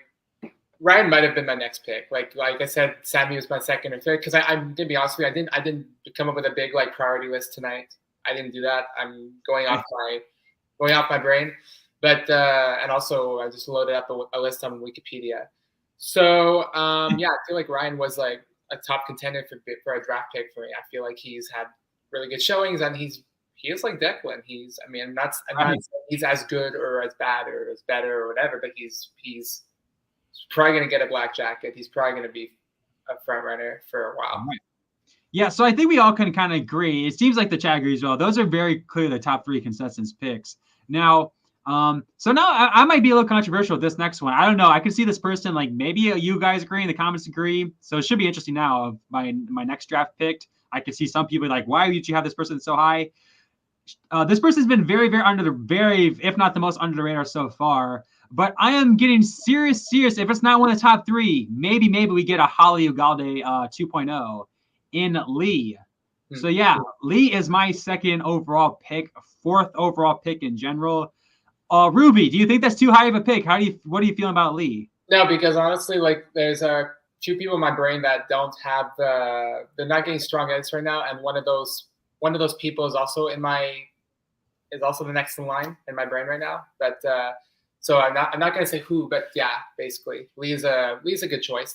have been my next pick. Like I said, Sammy was my second or third, because I'm gonna be honest with you, I didn't come up with a big priority list tonight. I didn't do that. I'm going off my brain, but and also I just loaded up a list on Wikipedia. So I feel like Ryan was like a top contender for a draft pick for me. I feel like he's had really good showings, and he is like Declan. He's not saying he's as good or as bad or as better or whatever, but he's probably gonna get a black jacket. He's probably gonna be a front runner for a while. Right. Yeah, so I think we all can kind of agree. It seems like the chat agrees well. Those are very clearly the top 3 consensus picks. Now, So now I might be a little controversial with this next one. I don't know. I could see this person like maybe you guys agree, the comments agree. So it should be interesting now of my next draft picked. I could see some people like, why would you have this person so high? This person's been very, if not the most under the radar so far. But I am getting serious. If it's not one of the top three, maybe we get a Holly Ugalde 2.0 in Lee. So yeah, Lee is my second overall pick, fourth overall pick in general. Ruby, do you think that's too high of a pick? What do you feel about Lee? No, because honestly, like there's a few people in my brain that don't have they're not getting strong edits right now, and one of those people is also the next in line in my brain right now. But so I'm not gonna say who, but yeah, basically Lee's a good choice.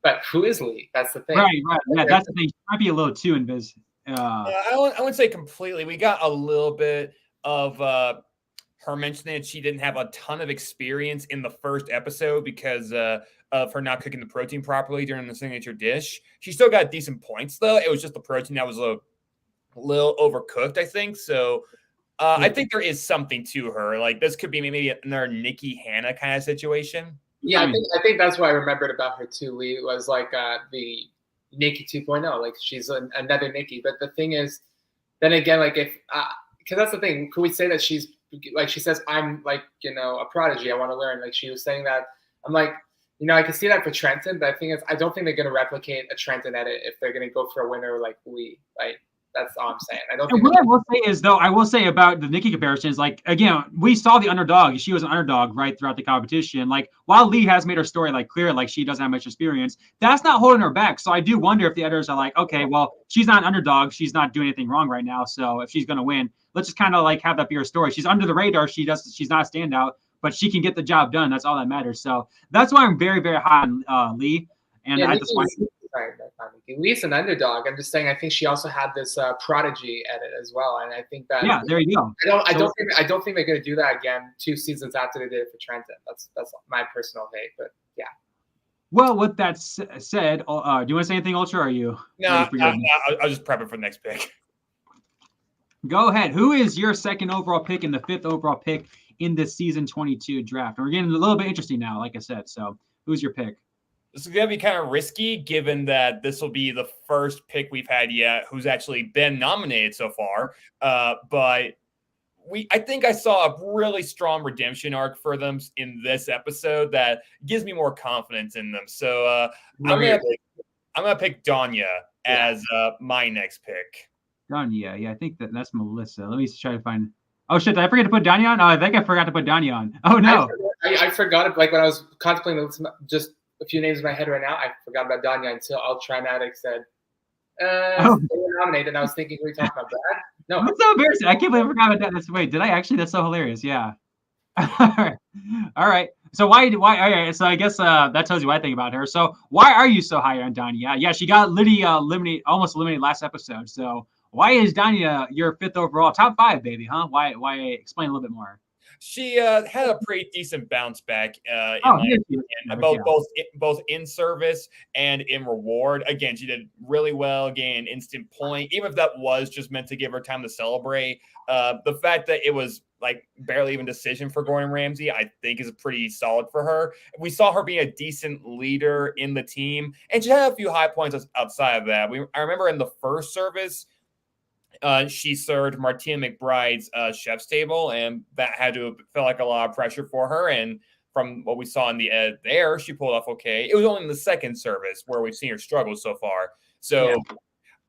But who is Lee? That's the thing. Right. Yeah, that's the thing. She might be a little too invis. I wouldn't say completely. We got a little bit of her mentioning that she didn't have a ton of experience in the first episode because of her not cooking the protein properly during the signature dish. She still got decent points though. It was just the protein that was a little overcooked, I think. So I think there is something to her. Like this could be maybe another Nikki Hannah kind of situation. Yeah, I think that's what I remembered about her too. Lee was like the Nikki 2.0. Like she's another Nikki. But the thing is, then again, like if because that's the thing. Could we say that she's like she says I'm like a prodigy. I want to learn. Like she was saying that. I'm like I can see that for Trenton, but the thing is I don't think they're gonna replicate a Trenton edit if they're gonna go for a winner like Lee. Like that's all I'm saying. I don't. And what I will say is though, I will say about the Nikki comparisons, like again, we saw the underdog. She was an underdog right throughout the competition. Like while Lee has made her story like clear, like she doesn't have much experience, that's not holding her back. So I do wonder if the editors are like, okay, well, she's not an underdog. She's not doing anything wrong right now. So if she's gonna win, let's just kind of like have that be her story. She's under the radar. She's not a standout, but she can get the job done. That's all that matters. So that's why I'm very, very high on Lee. And yeah, Lee's an underdog. I'm just saying. I think she also had this prodigy edit as well, and I think that there you go. I don't think they're going to do that again 2 seasons after they did it for Trenton. That's my personal take, but yeah. Well, with that said, do you want to say anything, Ultra? Or are you? No, I'll just prep it for the next pick. Go ahead. Who is your second overall pick and the fifth overall pick in the season 22 draft? And we're getting a little bit interesting now, like I said. So, who's your pick? This is going to be kind of risky given that this will be the first pick we've had yet who's actually been nominated so far. But I think I saw a really strong redemption arc for them in this episode that gives me more confidence in them. So I'm going to pick Danya as my next pick. Danya. Yeah, I think that's Melissa. Let me try to find. Oh, shit. Did I forget to put Danya on? Oh, I think I forgot to put Danya on. Oh, no. I forgot it. Like when I was contemplating just a few names in my head right now, I forgot about Danya until Ultranatic said they were nominated, and I was thinking, we talking about Brad? No. That's so embarrassing. I can't believe I forgot about that. Wait, did I actually? That's so hilarious. Yeah. All right. So why? All right. So I guess that tells you what I think about her. So why are you so high on Danya? Yeah, she got almost eliminated last episode. So why is Danya your fifth overall, top 5, baby? Huh? Why? Explain a little bit more. She had a pretty decent bounce back both in service and in reward. Again, she did really well, getting instant point, even if that was just meant to give her time to celebrate. The fact that it was like barely even decision for Gordon Ramsay, I think is pretty solid for her. We saw her being a decent leader in the team, and she had a few high points outside of that. I remember in the first service, she served Martina McBride's chef's table, and that had to feel like a lot of pressure for her. And from what we saw in the edit there, she pulled off okay. It was only in the second service where we've seen her struggle so far. So,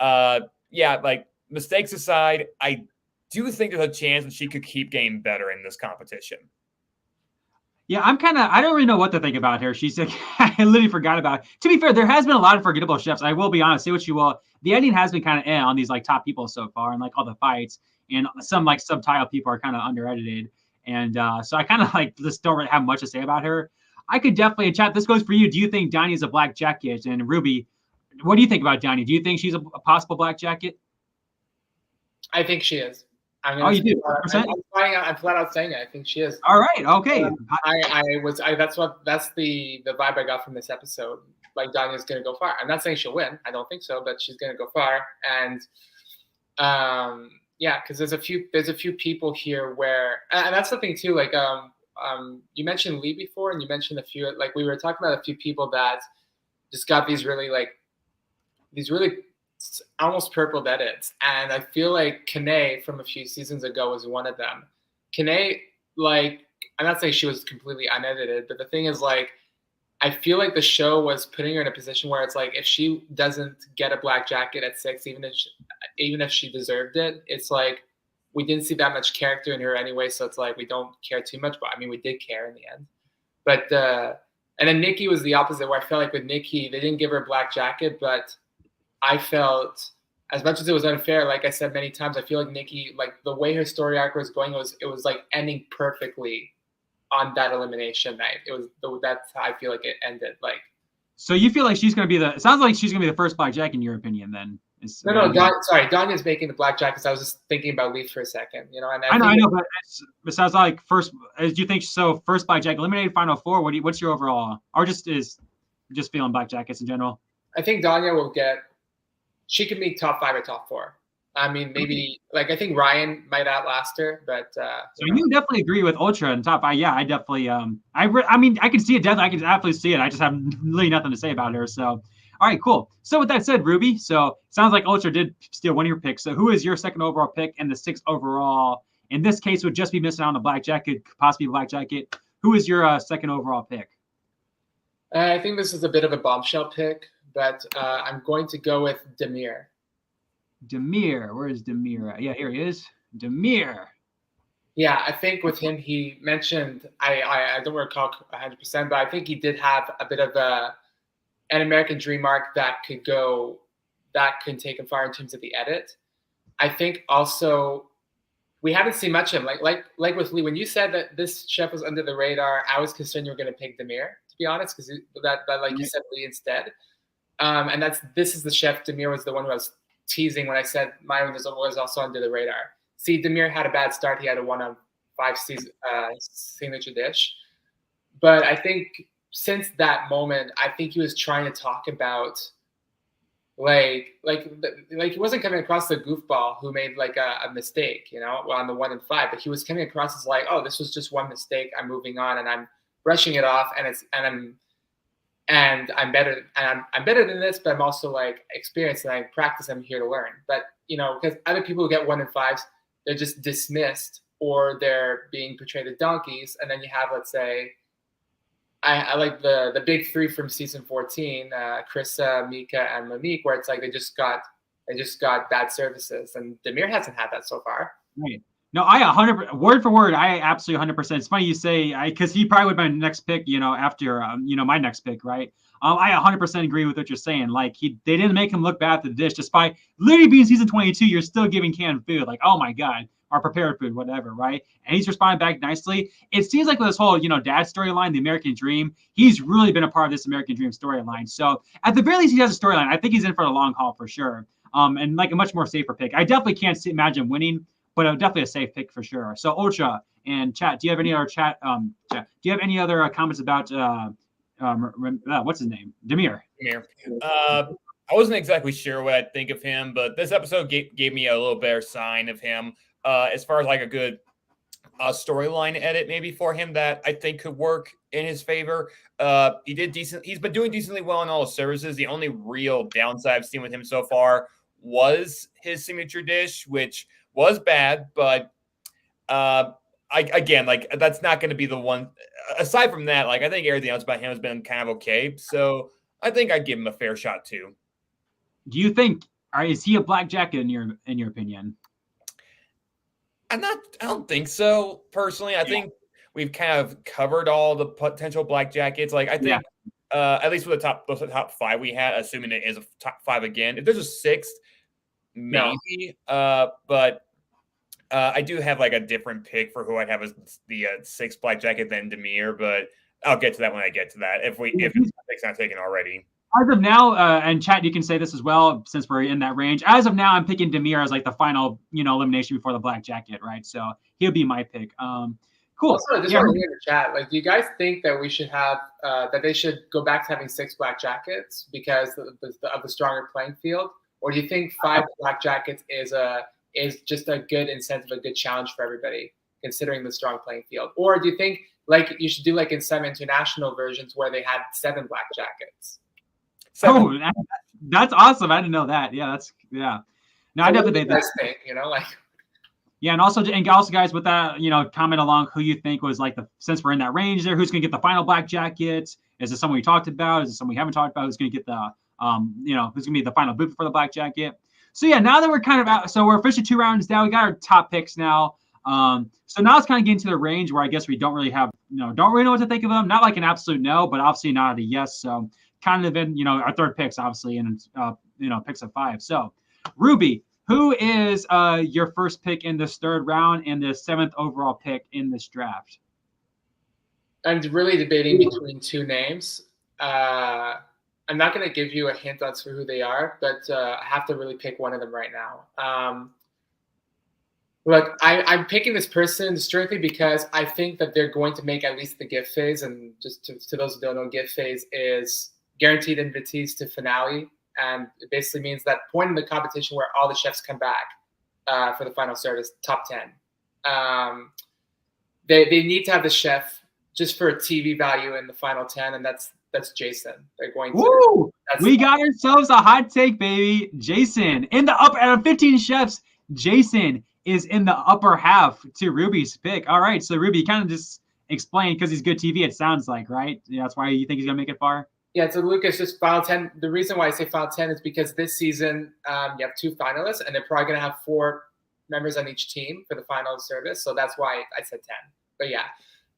like mistakes aside, I do think there's a chance that she could keep getting better in this competition. Yeah, I don't really know what to think about her. She's like, I literally forgot about it. To be fair, there has been a lot of forgettable chefs. I will be honest, say what you will. The ending has been kind of on these like top people so far, and like all the fights, and some like subtitle people are kind of under edited. And so I kind of like just don't really have much to say about her. I could definitely chat. This goes for you. Do you think Donnie is a black jacket? And Ruby, what do you think about Donnie? Do you think she's a possible black jacket? I think she is. You do? I'm flat out saying it. I think she is. All right. Okay. That's the vibe I got from this episode. Like Danya's gonna go far. I'm not saying she'll win. I don't think so, but she's gonna go far. And Yeah, because there's a few people here where, and that's the thing too. Like you mentioned Lee before, and you mentioned a few. Like we were talking about a few people that just got these really almost purple edits, and I feel like Kane from a few seasons ago was one of them. Kane, like, I'm not saying she was completely unedited, but the thing is, like, I feel like the show was putting her in a position where it's like if she doesn't get a black jacket at 6, even if she deserved it, it's like we didn't see that much character in her anyway. So it's like we don't care too much. But I mean, we did care in the end. But and then Nikki was the opposite, where I felt like with Nikki, they didn't give her a black jacket, but I felt as much as it was unfair, like I said many times, I feel like Nikki, like the way her story arc was going, it was like ending perfectly on that elimination night. That's how I feel like it ended. Like, so you feel like she's going to be it sounds like she's going to be the first black jacket in your opinion then. No, Danya's making the black jackets. I was just thinking about Leaf for a second, you know. And I know, but it sounds like first. Do you think so? First black jacket, eliminated final 4. What's your overall, or just feeling black jackets in general? I think Danya will get. She can be top 5 or top 4. I mean, maybe like I think Ryan might outlast her, but so you definitely agree with Ultra in top 5. Yeah, I definitely. I mean, I can see it. Definitely, I can definitely see it. I just have really nothing to say about her. So. All right, cool. So with that said, Ruby, so sounds like Ultra did steal one of your picks. So who is your second overall pick and the 6th overall? In this case, would just be missing out on the black jacket, possibly black jacket. Who is your second overall pick? I think this is a bit of a bombshell pick, but I'm going to go with Demir. Demir, where is Demir? Yeah, here he is. Demir. Yeah, I think with him, he mentioned, I don't recall 100%, but I think he did have a bit of an American Dream arc that can take him far in terms of the edit. I think also we haven't seen much of him. Like with Lee, when you said that this chef was under the radar, I was concerned you were going to pick Demir, to be honest, because that like you said Lee instead. And this is the chef. Demir was the one who I was teasing when I said mine was also under the radar. See, Demir had a bad start. He had a 1 on 5 signature dish, but I think. Since that moment, I think he was trying to talk about like he wasn't coming across the goofball who made like a mistake, you know, on the 1 and 5, but he was coming across as like, oh, this was just one mistake. I'm moving on and I'm brushing it off, and I'm better than this, but I'm also like experienced and I practice. I'm here to learn. But you know, because other people who get 1 and 5s, they're just dismissed or they're being portrayed as donkeys, and then you have, let's say. I like the big 3 from season 14, Krista, Mika, and Monique, where it's like they just got bad services, and Demir hasn't had that so far. Right. No, I 100 word for word. I absolutely 100%. It's funny you say because he probably would be my next pick. You know, after my next pick, right? I 100% agree with what you're saying. Like they didn't make him look bad at the dish, despite literally being season 22. You're still giving canned food. Like, oh my god. Or prepared food, whatever, right? And he's responding back nicely. It seems like with this whole, dad storyline, the American Dream, he's really been a part of this American Dream storyline. So at the very least, he has a storyline. I think he's in for the long haul for sure. And like a much more safer pick. I definitely can't imagine winning, but definitely a safe pick for sure. So Ultra and chat, do you have any other do you have any other comments about what's his name? Demir. I wasn't exactly sure what I'd think of him, but this episode gave me a little better sign of him. As far as like a good storyline edit maybe for him that I think could work in his favor. He did decent. He's been doing decently well in all his services. The only real downside I've seen with him so far was his signature dish, which was bad. But that's not going to be the one. Aside from that, like I think everything else about him has been kind of okay. So I think I'd give him a fair shot too. Do you think? Is he a black jacket in your opinion? I don't think so, personally. I think we've kind of covered all the potential black jackets. Like, I think, at least with the top 5 we had, assuming it is a top 5 again. If there's a 6th, maybe. No. But I do have, like, a different pick for who I'd have as the 6th black jacket than Demir. But I'll get to that when I get to that, if it's not taken already. As of now, and chat, you can say this as well, since we're in that range. As of now, I'm picking Demir as like the final, elimination before the black jacket, right? So he'll be my pick. Cool. Also, just want to hear in the chat, like, do you guys think that we should have that they should go back to having 6 black jackets because of the stronger playing field, or do you think 5 black jackets is a is just a good incentive, a good challenge for everybody, considering the strong playing field? Or do you think like you should do like in some international versions where they had 7 black jackets? Oh, that's awesome. I didn't know that. Yeah, No, So I definitely what do you guys think, like. Yeah, and also guys, with that, comment along who you think was like since we're in that range there, who's going to get the final black jacket? Is it someone we talked about? Is it someone we haven't talked about? Who's going to get the, who's going to be the final boot for the black jacket? So yeah, now that we're kind of out, so we're officially 2 rounds down. We got our top picks now. So now it's kind of getting to the range where I guess we don't really know what to think of them. Not like an absolute no, but obviously not a yes. So kind of in, our third picks, obviously, and picks of 5. So Ruby, who is your first pick in this 3rd round and the 7th overall pick in this draft? I'm really debating between 2 names. I'm not going to give you a hint on who they are, but I have to really pick one of them right now. Look, I'm picking this person strictly because I think that they're going to make at least the gift phase. And just to those who don't know, gift phase is guaranteed invitees to finale. And it basically means that point in the competition where all the chefs come back for the final service, top 10. They need to have the chef just for a TV value in the final 10, and that's Jason. They're going to. Woo! We got ourselves a hot take, baby. Jason in the upper out of 15 chefs. Jason is in the upper half to Ruby's pick. All right, so Ruby, kind of just explain because he's good TV. It sounds like, right? Yeah, that's why you think he's gonna make it far. Yeah, so Lucas, just final 10. The reason why I say final 10 is because this season you have 2 finalists, and they're probably going to have 4 members on each team for the final service. So that's why I said 10. But yeah,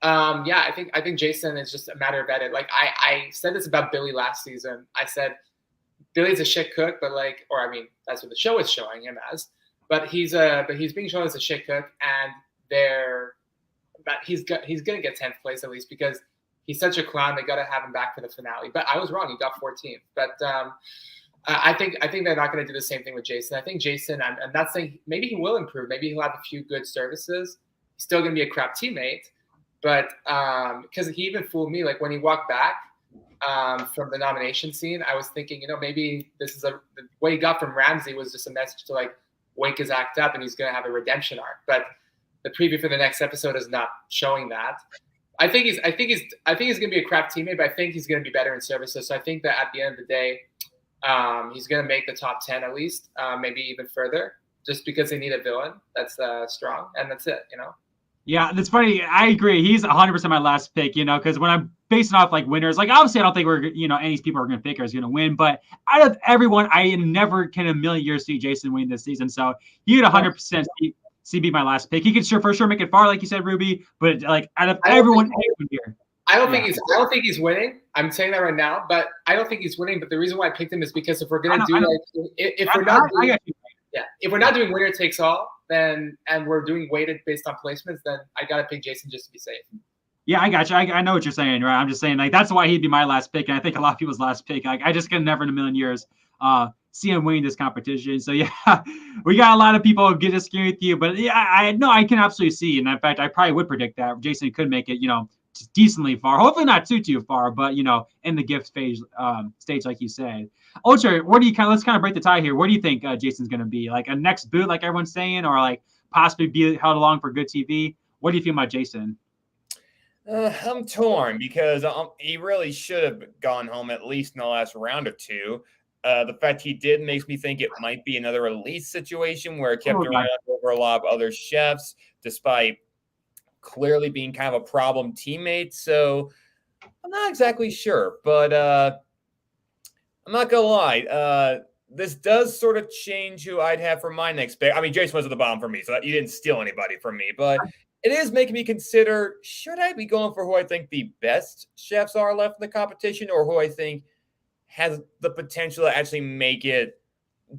I think Jason is just a matter of edit. Like I said this about Billy last season. I said Billy's a shit cook, but that's what the show is showing him as. But he's being shown as a shit cook, and he's going to get 10th place at least because he's such a clown. They got to have him back for the finale. But I was wrong. He got 14th. But I think they're not going to do the same thing with Jason. I think Jason, I'm not saying maybe he will improve. Maybe he'll have a few good services. He's still going to be a crap teammate. But because he even fooled me. Like when he walked back from the nomination scene, I was thinking, maybe this is what he got from Ramsay was just a message to like wake his act up and he's going to have a redemption arc. But the preview for the next episode is not showing that. I think he's going to be a crap teammate, but I think he's going to be better in services. So I think that at the end of the day, he's going to make the top 10 at least, maybe even further, just because they need a villain that's strong, and that's it. Yeah, that's funny. I agree. He's 100% my last pick. Because when I'm basing off like winners, like obviously I don't think we're any of these people are going to pick are going to win, but out of everyone, I never can in a million years see Jason win this season. So he would 100%. CB my last pick. He could for sure make it far, like you said, Ruby. But like out of everyone here, I don't think he's winning. I'm saying that right now, but I don't think he's winning. But the reason why I picked him is because if we're gonna if we're not doing winner takes all, then and we're doing weighted based on placements, then I gotta pick Jason just to be safe. Yeah, I got you. I know what you're saying, right? I'm just saying like that's why he'd be my last pick, and I think a lot of people's last pick. Like I just can never in a million years see him winning this competition. So yeah, we got a lot of people disagreeing with you, but yeah, I can absolutely see, and in fact, I probably would predict that Jason could make it, decently far. Hopefully not too far, but in the gift phase stage, like you said. Ultra, let's kind of break the tie here. Where do you think Jason's going to be? Like a next boot, like everyone's saying, or like possibly be held along for good TV? What do you feel about Jason? I'm torn because he really should have gone home at least in the last round or 2. The fact he did makes me think it might be another release situation where it kept around over a lot of other chefs, despite clearly being kind of a problem teammate. So I'm not exactly sure, but I'm not gonna lie. This does sort of change who I'd have for my next pick. I mean, Jason was at the bottom for me, so you didn't steal anybody from me, but it is making me consider, should I be going for who I think the best chefs are left in the competition, or who I think has the potential to actually make it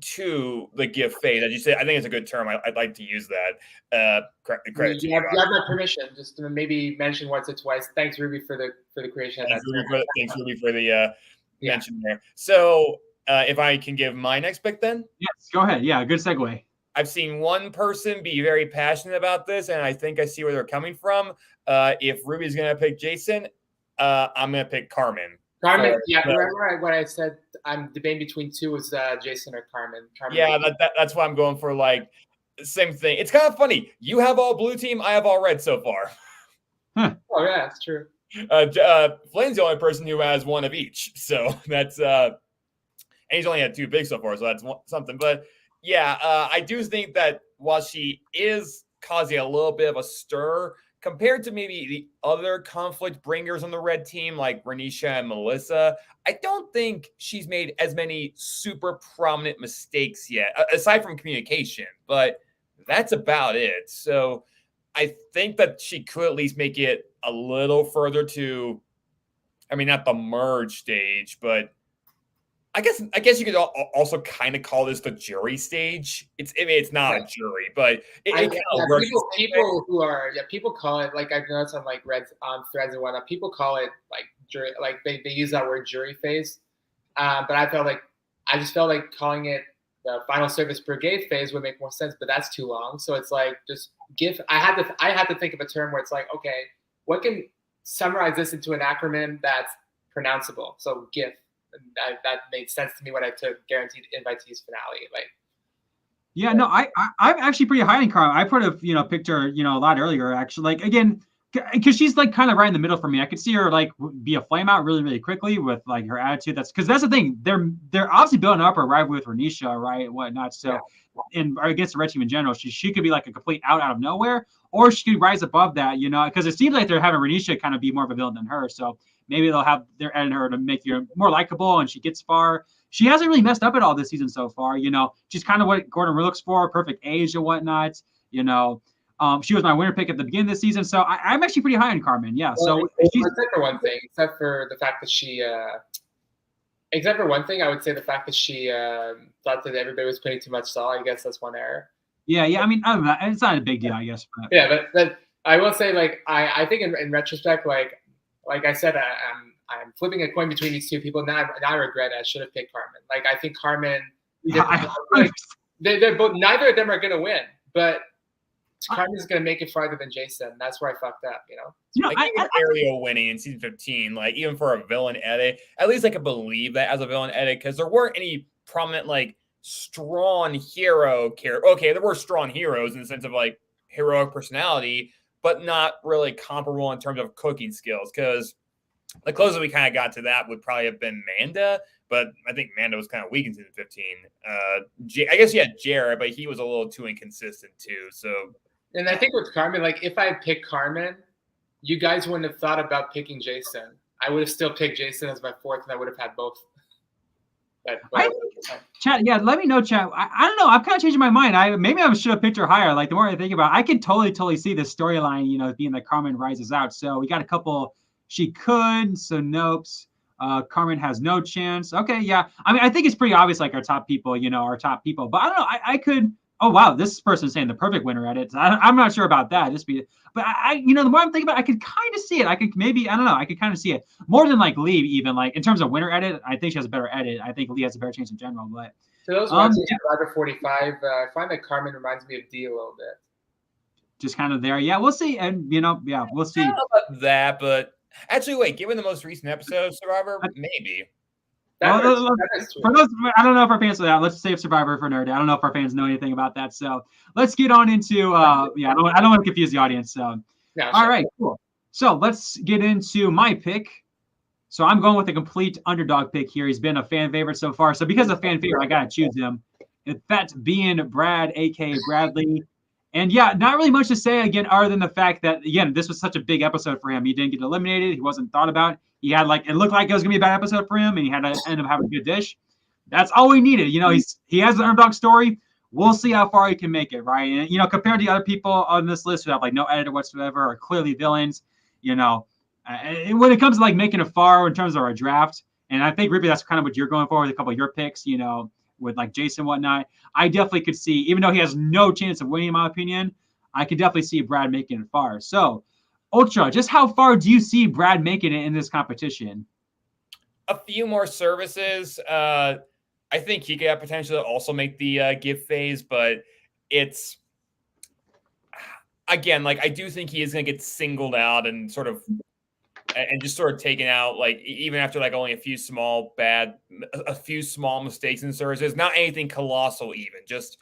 to the gift phase? As you say, I think it's a good term. I'd like to use that. Credit you have my permission. Just to maybe mention once or twice. Thanks, Ruby, for the creation. Thanks, Ruby, for the mention there. So if I can give my next pick then? Yes, go ahead. Yeah, good segue. I've seen one person be very passionate about this, and I think I see where they're coming from. If Ruby's going to pick Jason, I'm going to pick Carmen. Carmen, remember what I said? I'm debating between 2 was Jason or Carmen. Yeah, that's why I'm going for like same thing. It's kind of funny. You have all blue team. I have all red so far. Oh yeah, that's true. Flame's the only person who has one of each. So that's and he's only had 2 big so far. So that's something. But yeah, I do think that while she is causing a little bit of a stir compared to maybe the other conflict bringers on the red team, like Renisha and Melissa, I don't think she's made as many super prominent mistakes yet, aside from communication, but that's about it. So I think that she could at least make it a little further to, I mean, not the merge stage, but I guess you could also kind of call this the jury stage. It's not a jury, but people call it, like I've noticed on like threads and whatnot. People call it like jury, like they use that word jury phase. But I just felt like calling it the final service brigade phase would make more sense. But that's too long. So it's like just GIF. I had to think of a term where it's like, okay, what can summarize this into an acronym that's pronounceable? So GIF. That made sense to me when I took Guaranteed Invitees finale. Like, yeah, no, I'm actually pretty high in Carmen. I picked her, a lot earlier. Actually, like again, because she's like kind of right in the middle for me. I could see her like be a flame out really, really quickly with like her attitude. That's the thing. They're obviously building up a rivalry with Renisha, right, and whatnot. So, and against the red team in general, she could be like a complete out of nowhere, or she could rise above that, because it seems like they're having Renisha kind of be more of a villain than her. So maybe they're adding her to make you more likable, and she gets far. She hasn't really messed up at all this season so far. She's kind of what Gordon looks for, perfect age and whatnot. She was my winner pick at the beginning of the season, so I'm actually pretty high on Carmen. Yeah. Well, so except for one thing, except for the fact that I would say the fact that she thought that everybody was putting too much salt. I guess that's one error. Yeah. I mean, I don't know, it's not a big deal, I guess. But. Yeah, but I will say, like, I think in retrospect, like I said, I'm flipping a coin between these two people. Now I regret it. I should have picked Carmen. Like, I think Carmen. Yeah, they're both. Neither of them are going to win, but Carmen's going to make it farther than Jason. That's where I fucked up. Ariel winning in season 15, like even for a villain edit, at least I could believe that as a villain edit because there weren't any prominent like strong hero character. Okay, there were strong heroes in the sense of like heroic personality, but not really comparable in terms of cooking skills. Because the closest we kind of got to that would probably have been Manda, but I think Manda was kind of weak in season 15. I guess you had Jared, but he was a little too inconsistent too. So. And I think with Carmen, like if I had picked Carmen, you guys wouldn't have thought about picking Jason. I would have still picked Jason as my fourth, and I would have had both. Chat, yeah, let me know, chat. I don't know. I'm kind of changing my mind. Maybe I should have picked her higher. Like the more I think about it, I could totally see this storyline, being that Carmen rises out. So we got a couple. She could. So nopes. Carmen has no chance. Okay, yeah. I mean, I think it's pretty obvious, like our top people, our top people. But I don't know. I could. Oh wow, this person's saying the perfect winner at it. I'm not sure about that. But the more I'm thinking about it, I could kind of see it. I could maybe, I don't know, I could kind of see it more than like Lee, even like in terms of winner edit. I think she has a better edit. I think Lee has a better chance in general. But for those watching Survivor 45, I find that Carmen reminds me of Dee a little bit. Just kind of there, yeah. We'll see, and we'll see. I don't know about that, but actually, wait. Given the most recent episode of Survivor, maybe. For those, I don't know if our fans are that. Let's save Survivor for Nerd. I don't know if our fans know anything about that. So let's get on into I don't want to confuse the audience. So all right, cool. So let's get into my pick. So I'm going with a complete underdog pick here. He's been a fan favorite so far. So because of fan favorite, I gotta choose him. That being Brad, aka Bradley. And yeah, not really much to say again, other than the fact that again, this was such a big episode for him. He didn't get eliminated. He wasn't thought about. He had it looked like it was gonna be a bad episode for him, and he had to end up having a good dish. That's all we needed. He has an underdog story. We'll see how far he can make it, right? And compared to the other people on this list who have like no editor whatsoever or clearly villains, when it comes to like making a far in terms of our draft, and I think Rippy, that's kind of what you're going for with a couple of your picks, with like Jason and whatnot. I definitely could see, even though he has no chance of winning, in my opinion, I could definitely see Brad making it far. So. Ultra, just how far do you see Brad making it in this competition? A few more services. I think he could potentially also make the gift phase, but it's again, like I do think he is going to get singled out and just taken out, like even after like only a few small mistakes in services, not anything colossal, even just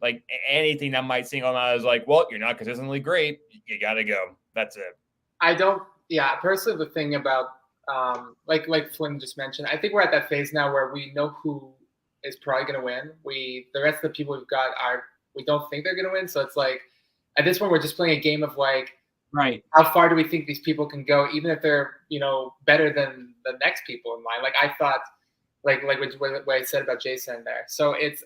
like anything that might single them out as like, well, you're not consistently great. You got to go. That's it. I don't. Yeah, personally, the thing about like Flynn just mentioned, I think we're at that phase now where we know who is probably going to win. The rest of the people we've got we don't think they're going to win. So it's like at this point we're just playing a game of like, right, how far do we think these people can go, even if they're better than the next people in line. Like I thought, like what I said about Jason there. So it's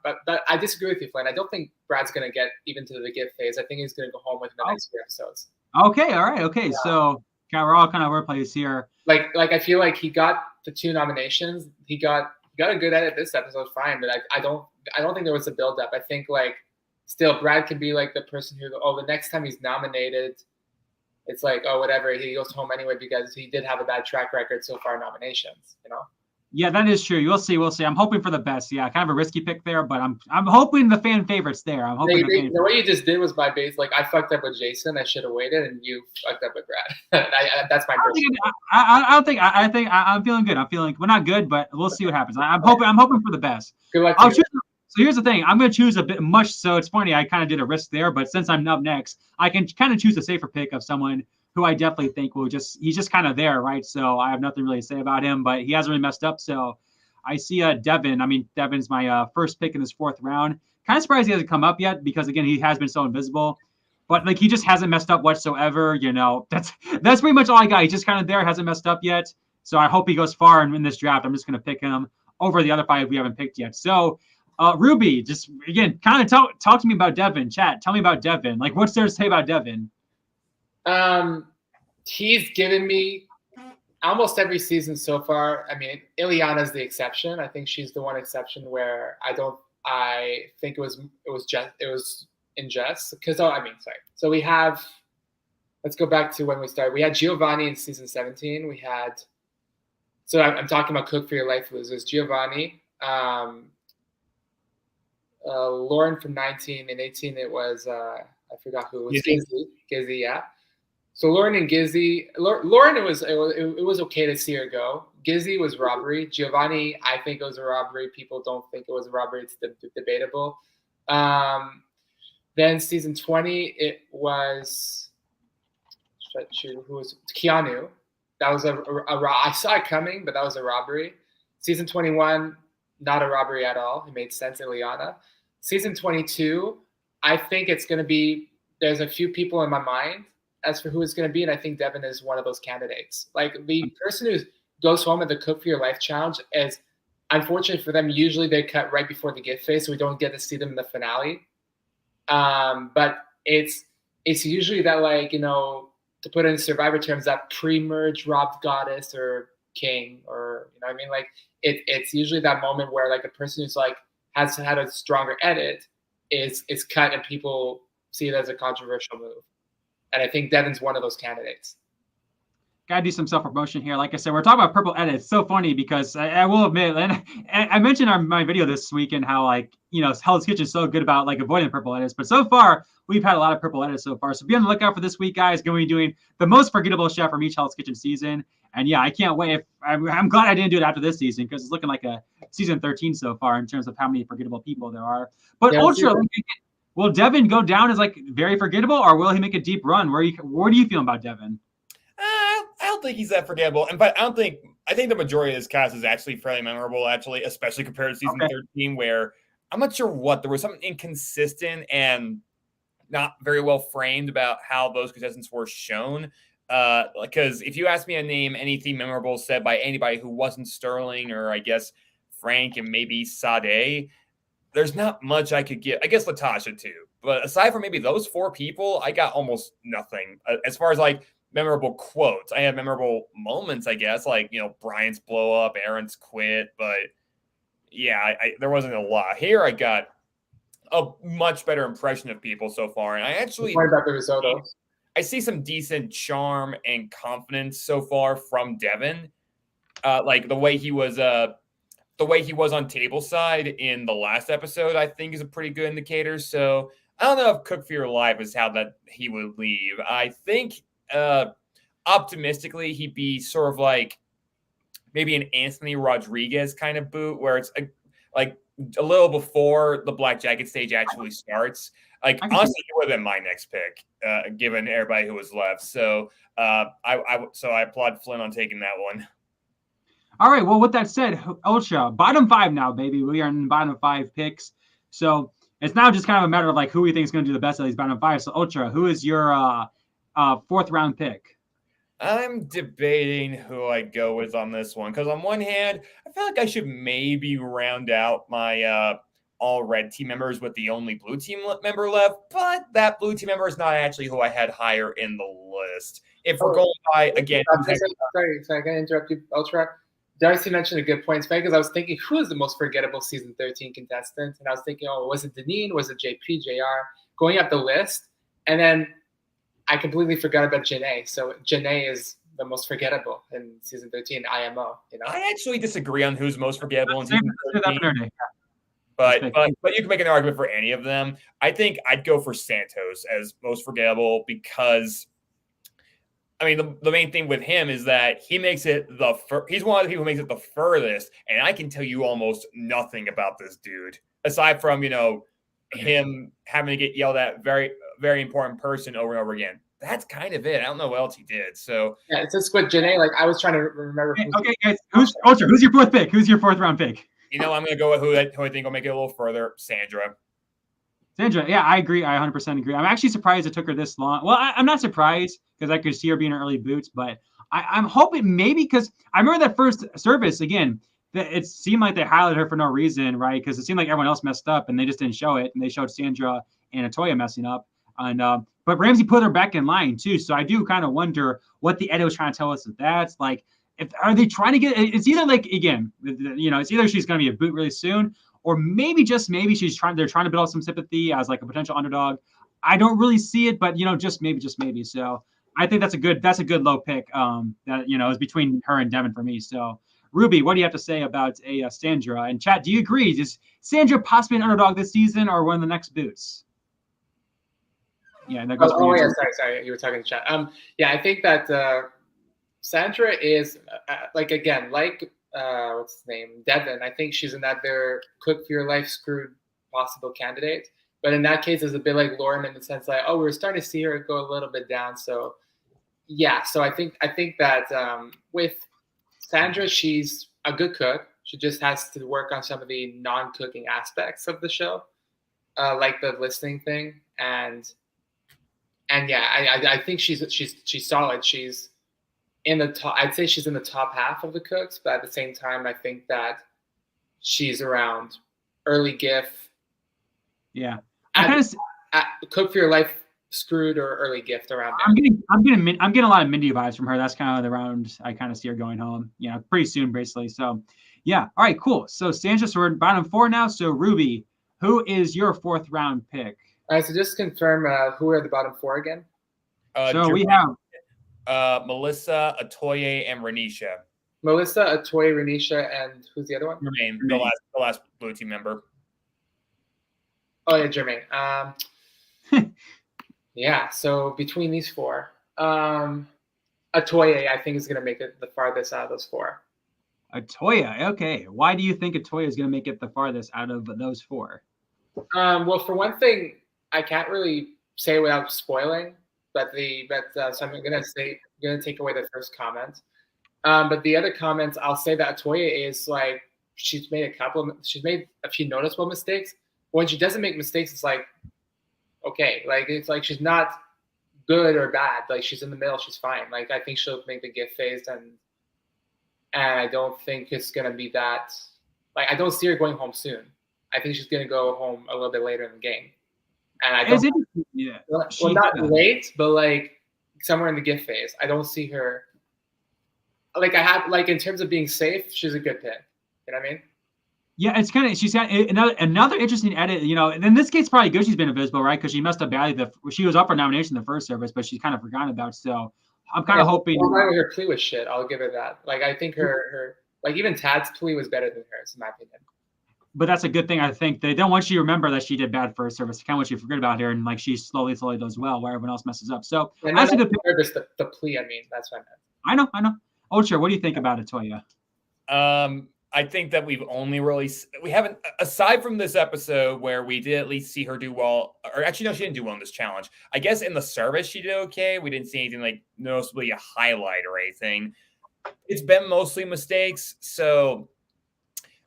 but I disagree with you, Flynn. I don't think Brad's going to get even to the gift phase. I think he's going to go home within the next few episodes. Okay, all right, okay. Yeah. So we're all kind of wordplays here. Like I feel like he got the 2 nominations. He got a good edit this episode, fine. But I don't think there was a build up. I think like still Brad could be like the person who the next time he's nominated, it's like whatever, he goes home anyway because he did have a bad track record so far in nominations. Yeah, that is true. We'll see. I'm hoping for the best. Yeah, kind of a risky pick there, but I'm hoping the fan favorites there. I'm hoping the way you just did was by base. Like I fucked up with Jason. I should have waited, and you fucked up with Brad. That's my. I think I'm feeling good. I'm feeling we're not good, but we'll see what happens. I'm hoping for the best. Good luck. So here's the thing. I'm going to choose a bit much. So it's funny. I kind of did a risk there, but since I'm up next, I can kind of choose a safer pick of someone who I definitely think he's just kind of there, right? So I have nothing really to say about him, but he hasn't really messed up. So I see Devin. I mean, Devin's my first pick in this 4th round. Kind of surprised he hasn't come up yet because, again, he has been so invisible. But, like, he just hasn't messed up whatsoever, That's pretty much all I got. He's just kind of there, hasn't messed up yet. So I hope he goes far in this draft. I'm just going to pick him over the other 5 we haven't picked yet. So, Ruby, just, again, kind of talk to me about Devin. Chat, tell me about Devin. Like, what's there to say about Devin? He's given me almost every season so far. I mean, Ileana's the exception. I think she's the one exception where I think it was unjust because sorry. So we have. Let's go back to when we started. We had Giovanni in season 17. We had. So I'm talking about Cook for Your Life losers. Giovanni, Lauren from 19 and 18. It was I forgot who it was. Gizzy, yeah. So Lauren and Gizzy, Lauren, it was okay to see her go. Gizzy was robbery. Giovanni, I think it was a robbery. People don't think it was a robbery. It's debatable. Then season 20, it was who was Keanu. That was I saw it coming, but that was a robbery. Season 21, not a robbery at all. It made sense, Ileana. Season 22, I think it's going to be. There's a few people in my mind as for who it's going to be, and I think Devin is one of those candidates. Like the person who goes home at the Cook for Your Life challenge is, unfortunate for them, usually they cut right before the gift phase, so we don't get to see them in the finale. But it's usually that, like, to put it in Survivor terms, that pre-merge robbed goddess or king, or I mean, like it's usually that moment where like a person who's like has had a stronger edit is cut and people see it as a controversial move. And I think Devin's one of those candidates. Gotta do some self-promotion here. Like I said, we're talking about purple edit. It's so funny because I will admit, and I mentioned on my video this weekend how, like, Hell's Kitchen is so good about like avoiding purple edits. But so far, we've had a lot of purple edits so far. So be on the lookout for this week, guys. Going to be doing the most forgettable chef from each Hell's Kitchen season. And yeah, I can't wait. I'm glad I didn't do it after this season because it's looking like a season 13 so far in terms of how many forgettable people there are. But yeah, Ultra, will Devin go down as like very forgettable, or will he make a deep run? Where do you feel about Devin? I don't think he's that forgettable. In fact, I think the majority of this cast is actually fairly memorable, actually, especially compared to season 13, where I'm not sure there was something inconsistent and not very well framed about how those contestants were shown. Because if you ask me to name anything memorable said by anybody who wasn't Sterling or I guess Frank and maybe Sade, there's not much I could give. I guess Latasha too. But aside from maybe those 4 people, I got almost nothing. As far as like memorable quotes, I have memorable moments, I guess, like, Brian's blow up, Aaron's quit. But yeah, there wasn't a lot. Here I got a much better impression of people so far. And I actually... What about the risotto? I see some decent charm and confidence so far from Devin. Like the way he was on table side in the last episode, I think is a pretty good indicator. So I don't know if Cook for Your Life is how that he would leave. I think optimistically he'd be sort of like maybe an Anthony Rodriguez kind of boot, where it's like a little before the Black Jacket stage actually starts. Like I can see honestly, it would have been my next pick, given everybody who was left. So I applaud Flynn on taking that one. All right. Well, with that said, Ultra, bottom 5 now, baby. We are in bottom 5 picks. So it's now just kind of a matter of like who we think is going to do the best of these bottom 5. So Ultra, who is your 4th round pick? I'm debating who I go with on this one because on one hand, I feel like I should maybe round out my all red team members with the only blue team member left, but that blue team member is not actually who I had higher in the list. If we're going by again, sorry, I can interrupt you, Ultra. Darcy mentioned a good point, because I was thinking who is the most forgettable season 13 contestant, and I was thinking, oh, was it Deneen? Was it JP, JR? Going up the list, and then I completely forgot about Janae. So Janae is the most forgettable in season 13 IMO. I actually disagree on who's most forgettable in season 13. But you can make an argument for any of them. I think I'd go for Santos as most forgettable because, I mean, the main thing with him is that he makes it he's one of the people who makes it the furthest, and I can tell you almost nothing about this dude aside from him having to get yelled at very, very important person over and over again. That's kind of it. I don't know what else he did. So yeah, it's just with Janae. Like I was trying to remember. Okay, guys, who's your 4th pick? Who's your 4th round pick? I'm going to go with who I think will make it a little further. Sandra, yeah, I agree. I 100% agree. I'm actually surprised it took her this long. Well, I'm not surprised because I could see her being in early boots, but I'm hoping maybe because I remember that first service again. It seemed like they highlighted her for no reason, right? Because it seemed like everyone else messed up and they just didn't show it, and they showed Sandra and Atoya messing up. And but Ramsey put her back in line too, so I do kind of wonder what the edit was trying to tell us that that's like. Are they trying to get? It's either like again, it's either she's going to be a boot really soon, or maybe just maybe they're trying to build up some sympathy as like a potential underdog. I don't really see it, but just maybe. So I think that's a good low pick. That is between her and Devin for me. So Ruby, what do you have to say about Sandra? And chat, do you agree? Is Sandra possibly an underdog this season or one of the next boots? Yeah, that goes. Sorry, you were talking to chat. Yeah, I think that Sandra is what's his name, Devin. I think she's another cook for your life screwed possible candidate. But in that case, it's a bit like Lauren in the sense like, oh, we're starting to see her go a little bit down. So yeah, so I think that with Sandra, she's a good cook. She just has to work on some of the non-cooking aspects of the show, like the listening thing, and yeah, I think she's solid. She's in the top. I'd say she's in the top half of the cooks, but at the same time, I think that she's around early GIF. Yeah, cook for your life screwed or early gift around there. I'm getting a lot of Mindy vibes from her. That's kind of the round I kind of see her going home. Yeah, pretty soon basically. So yeah, all right, cool. So Sandra, so we're bottom 4 now. So Ruby, who is your 4th round pick? All right, so just confirm who are the bottom 4 again. So we have Melissa, Atoye, and Renisha. Melissa, Atoye, Renisha, and who's the other one? Jermaine, the last blue team member. Oh yeah, Jermaine. Yeah, so between these 4, Atoye I think is going to make it the farthest out of those 4. Atoye, okay. Why do you think Atoye is going to make it the farthest out of those 4? Well, for one thing, I can't really say without spoiling, so I'm going to take away the first comment. But the other comments, I'll say that Atoye is like she's made a few noticeable mistakes. When she doesn't make mistakes, it's like okay, like it's like she's not good or bad. Like she's in the middle, she's fine. Like I think she'll make the gift phase, and I don't think it's gonna be that. Like I don't see her going home soon. I think she's gonna go home a little bit later in the game. And I don't. Well, not late, but like somewhere in the gift phase. I don't see her. Like in terms of being safe, she's a good pick. You know what I mean? Yeah, it's kind of she's got another interesting edit. In this case, probably good she's been invisible, right? Because she messed up badly. She was up for nomination in the first service, but she's kind of forgotten about. So I'm kind of hoping. Her plea was shit. I'll give her that. Like I think her like even Tad's plea was better than hers, in my opinion. But that's a good thing. I think they don't want you to remember that she did bad first service. They kind of want you to forget about her, and like she slowly does well, while everyone else messes up. So that's a good pick. The plea. I mean, that's what I meant. I know. Ultra, what do you think about Atoya? I think that we haven't, aside from this episode where we did at least see her do well, or actually, no, she didn't do well in this challenge. I guess in the service, she did okay. We didn't see anything like noticeably a highlight or anything. It's been mostly mistakes. So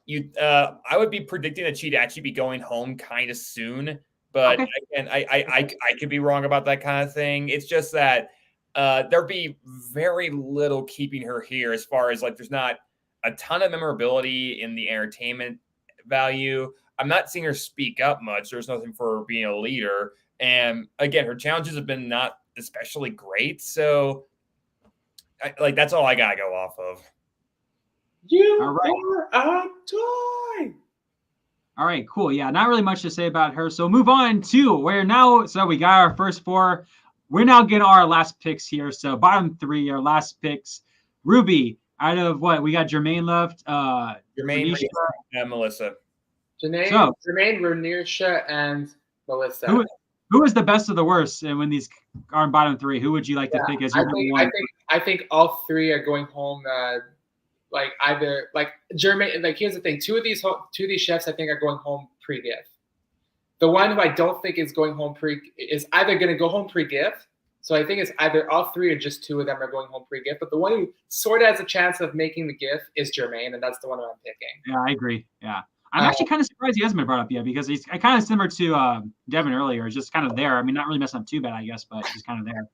I would be predicting that she'd actually be going home kind of soon. But Okay. again, I could be wrong about that kind of thing. It's just that there'd be very little keeping her here as far as like there's not a ton of memorability in the entertainment value. I'm not seeing her speak up much. There's nothing for her being a leader. And again, her challenges have been not especially great. So that's all I got to go off of. You All right. are a toy. All right, cool. Yeah, not really much to say about her. So move on to where now. So we got our first 4. We're now getting our last picks here. So bottom 3, our last picks. Ruby, out of what? We got Jermaine left. Jermaine, Renisha. and Melissa. Jermaine, Renisha, and Melissa. Who is the best of the worst? And when these are in bottom 3, who would you like to pick as your number 1? I think all 3 are going home. Like either like Jermaine. Like here's the thing: two of these chefs I think are going home pre-gift. The one who I don't think is going home is either going to go home pre-gift. So I think it's either all 3 or just 2 of them are going home pre-gift. But the one who sort of has a chance of making the gift is Jermaine, and that's the one I'm picking. Yeah, I agree. Yeah. I'm actually kind of surprised he hasn't been brought up yet because he's kind of similar to Devin earlier. Just kind of there. I mean, not really messing up too bad, I guess, but he's kind of there.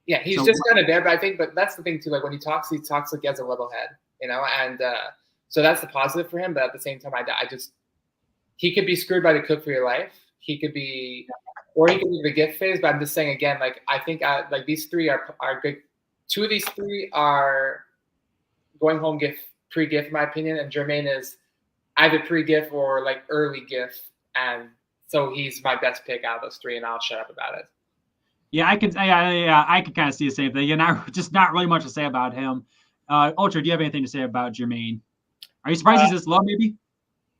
Yeah, he's just kind of there. But that's the thing too. Like when he talks like he has a level head, and so that's the positive for him. But at the same time, he could be screwed by the cook for your life. He could be, or he could be the gift phase. But I'm just saying again, like I think like these 3 are good. 2 of these 3 are going home pre-gift, in my opinion, and Jermaine is either pre-gift or like early gift, and so he's my best pick out of those 3, and I'll shut up about it. Yeah, I can kind of see the same thing. And not really much to say about him. Ultra, do you have anything to say about Jermaine? Are you surprised he's this low, maybe?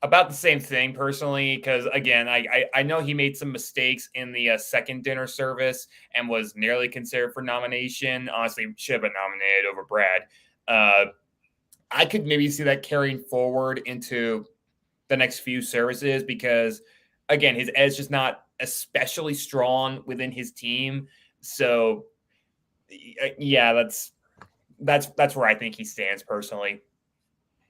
About the same thing personally, because again, I know he made some mistakes in the second dinner service and was nearly considered for nomination. Honestly, should have been nominated over Brad. I could maybe see that carrying forward into the next few services because, again, his edge is not especially strong within his team. So, yeah, that's where I think he stands personally.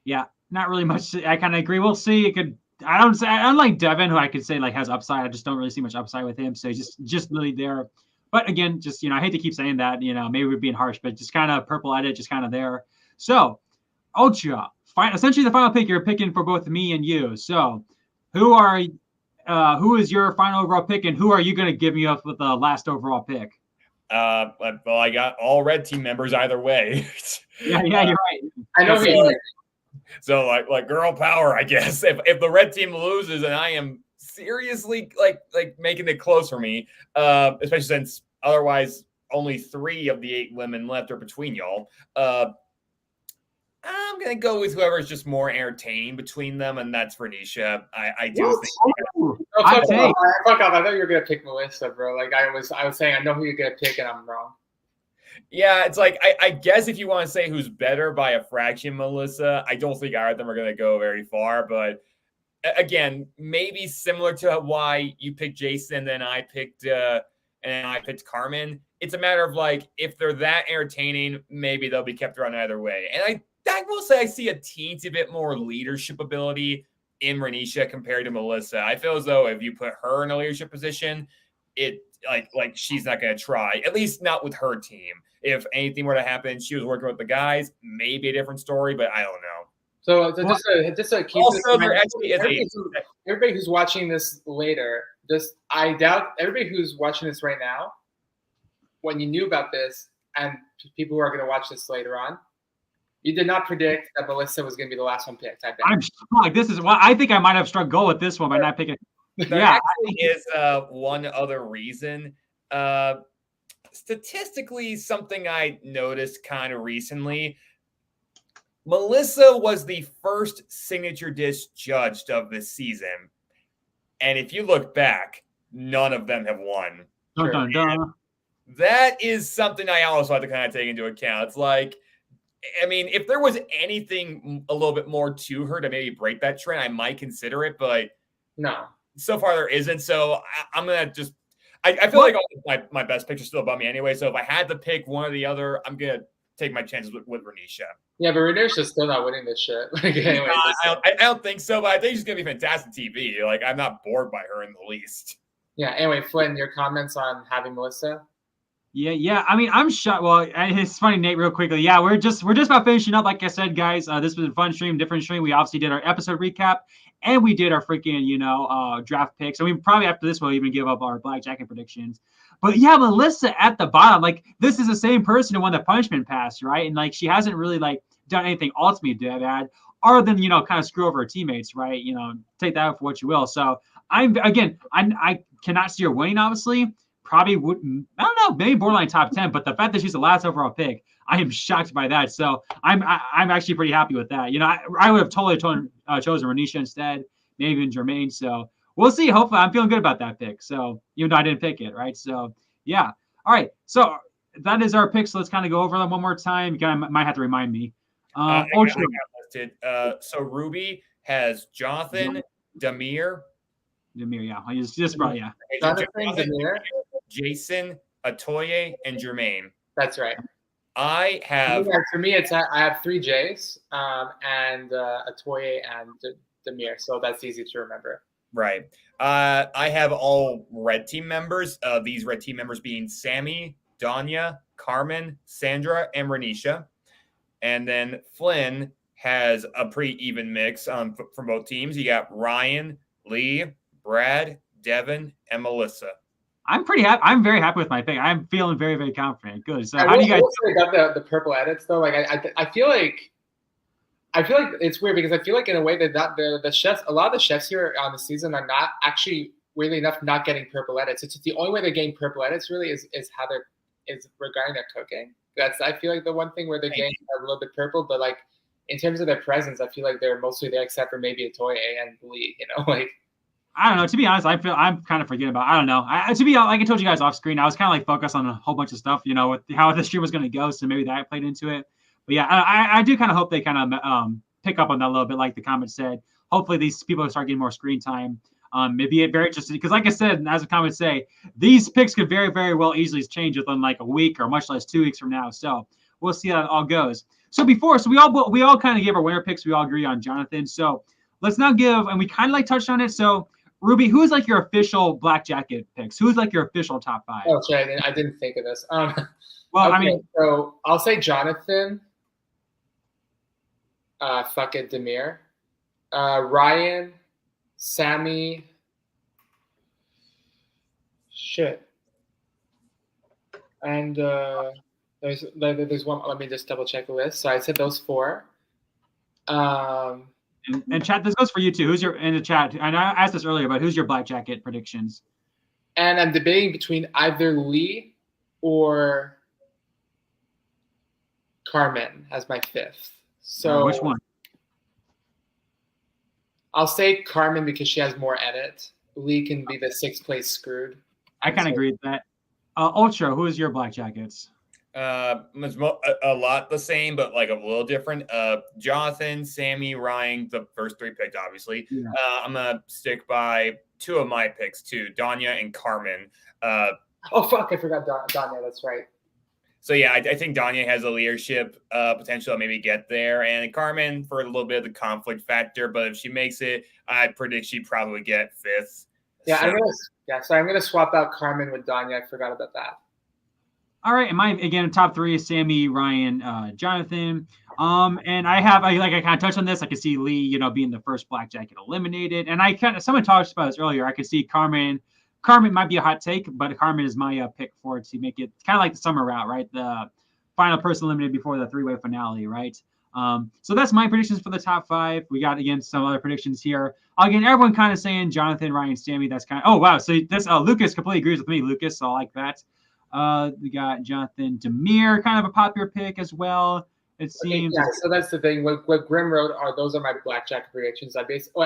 Yeah, not really much. I kind of agree. We'll see. Unlike Devin, who I could say like has upside. I just don't really see much upside with him. So he's just really there. But again, just I hate to keep saying that. Maybe we're being harsh, but just kind of purple edit, just kind of there. So. Ultra, essentially the final pick. You're picking for both me and you. So, who is your final overall pick, and who are you going to give me up with the last overall pick? Well, I got all red team members either way. Yeah, you're right. I know so like girl power, I guess. If the red team loses, and I am seriously like making it close for me, especially since otherwise only 3 of the 8 women left are between y'all. I'm going to go with whoever's just more entertaining between them, and that's Renisha. I do think. Fuck off. I thought you were going to pick Melissa, bro. Like I was saying, I know who you're going to pick, and I'm wrong. Yeah, it's like, I guess if you want to say who's better by a fraction, Melissa, I don't think either of them are going to go very far. But again, maybe similar to why you picked Jason, and then I picked Carmen. It's a matter of like, if they're that entertaining, maybe they'll be kept around either way. And I will say I see a teensy bit more leadership ability in Renisha compared to Melissa. I feel as though if you put her in a leadership position, it like she's not going to try, at least not with her team. If anything were to happen, she was working with the guys, maybe a different story, but I don't know. So just to keep also, there actually everybody who's watching this later, I doubt everybody who's watching this right now, when you knew about this, and people who are going to watch this later on, you did not predict that Melissa was going to be the last one picked. I bet. I'm like, this is why I think I might have struck gold with this one by not picking. There actually is one other reason. Statistically, something I noticed kind of recently. Melissa was the first signature dish judged of this season. And if you look back, none of them have won. Dun, dun, dun. That is something I also have to kind of take into account. It's like, I mean, if there was anything a little bit more to her to maybe break that trend, I might consider it. But No. so far there isn't. So I'm gonna just. I feel like all my best picks are still above me anyway. So if I had to pick one or the other, I'm gonna take my chances with Renisha. Yeah, but Renisha's still not winning this shit. Like, anyway, I don't think so, but I think she's gonna be fantastic TV. Like, I'm not bored by her in the least. Yeah. Anyway, Flynn, your comments on having Melissa? Yeah. I mean, I'm shocked. Well, it's funny, Nate. Real quickly, yeah, we're just about finishing up. Like I said, guys, this was a fun stream, different stream. We obviously did our episode recap, and we did our freaking draft picks. And we probably after this we'll even give up our black jacket predictions. But yeah, Melissa at the bottom, like this is the same person who won the punishment pass, right? And like she hasn't really like done anything ultimately bad, other than kind of screw over her teammates, right? Take that for what you will. So I cannot see her winning, obviously. Probably wouldn't. I don't know. Maybe borderline top 10. But the fact that she's the last overall pick, I am shocked by that. So I'm actually pretty happy with that. I would have totally chosen Renisha instead, maybe even Jermaine. So we'll see. Hopefully, I'm feeling good about that pick. So even though I didn't pick it, right? So yeah. All right. So that is our pick. So let's kind of go over them one more time. You kind of might have to remind me. I got listed. So Ruby has Jonathan, Damir, yeah. I just brought Jonathan, Damir, Jason, Atoye, and Jermaine. That's right. I have. For me, I have 3 J's and Atoye and Damir, so that's easy to remember. Right. I have all red team members. These red team members being Sammy, Danya, Carmen, Sandra, and Renisha. And then Flynn has a pretty even mix from both teams. You got Ryan, Lee, Brad, Devin, and Melissa. I'm pretty happy. I'm very happy with my pick. I'm feeling very, very confident. Good. So how do you guys? I got the purple edits though. Like I feel like it's weird because I feel like in a way that the chefs, a lot of the chefs here on the season are not actually weirdly enough not getting purple edits. It's the only way they're getting purple edits really is how is regarding their cooking. That's I feel like the one thing where they're getting a little bit purple, but like in terms of their presence, I feel like they're mostly there except for maybe Atoye and Lee. Like. I don't know. To be honest, I'm kind of forgetting about. I don't know. To be like I told you guys off screen, I was kind of like focused on a whole bunch of stuff, with how the stream was going to go. So maybe that played into it. But yeah, I do kind of hope they kind of pick up on that a little bit, like the comment said. Hopefully, these people start getting more screen time. Maybe it very interesting because, like I said, as the comments say, these picks could very, very well easily change within like a week or much less 2 weeks from now. So we'll see how it all goes. So we all kind of gave our winner picks. We all agree on Jonathan. So let's now give, and we kind of like touched on it. So. Ruby, who's like your official black jacket picks? Who's like your official top 5? Oh, sorry, I didn't think of this. Well, okay, I mean, so I'll say Jonathan. Damir, Ryan, Sammy. Shit. And there's one. Let me just double check the list. So I said those 4. And chat, this goes for you too. Who's your in the chat? And I asked this earlier, but who's your black jacket predictions? And I'm debating between either Lee or Carmen as my 5th. So which one? I'll say Carmen because she has more edit. Lee can be the 6th place screwed. I kind of agree with that. Ultra, who is your black jackets? It's a lot the same, but like a little different. Jonathan, Sammy, Ryan, the first 3 picked, obviously. Yeah. I'm gonna stick by 2 of my picks too, Danya and Carmen. Oh fuck, I forgot Danya. That's right. So yeah, I think Danya has a leadership potential to maybe get there, and Carmen for a little bit of the conflict factor. But if she makes it, I predict she'd probably get 5th. Yeah, so I'm gonna swap out Carmen with Danya. I forgot about that. All right, and my again top 3 is Sammy, Ryan, Jonathan. And I kind of touched on this. I could see Lee, being the first black jacket eliminated, and someone talked about this earlier. I could see Carmen. Carmen might be a hot take, but Carmen is my pick for it to make it kind of like the summer route, right? The final person eliminated before the 3-way finale, right? So that's my predictions for the top 5. We got again some other predictions here. Again, everyone kind of saying Jonathan, Ryan, Sammy. That's kind of wow. So this Lucas completely agrees with me, Lucas. So I like that. We got Jonathan Damir, kind of a popular pick as well. It seems. Yeah, so that's the thing. What Grim wrote those are my black jacket predictions.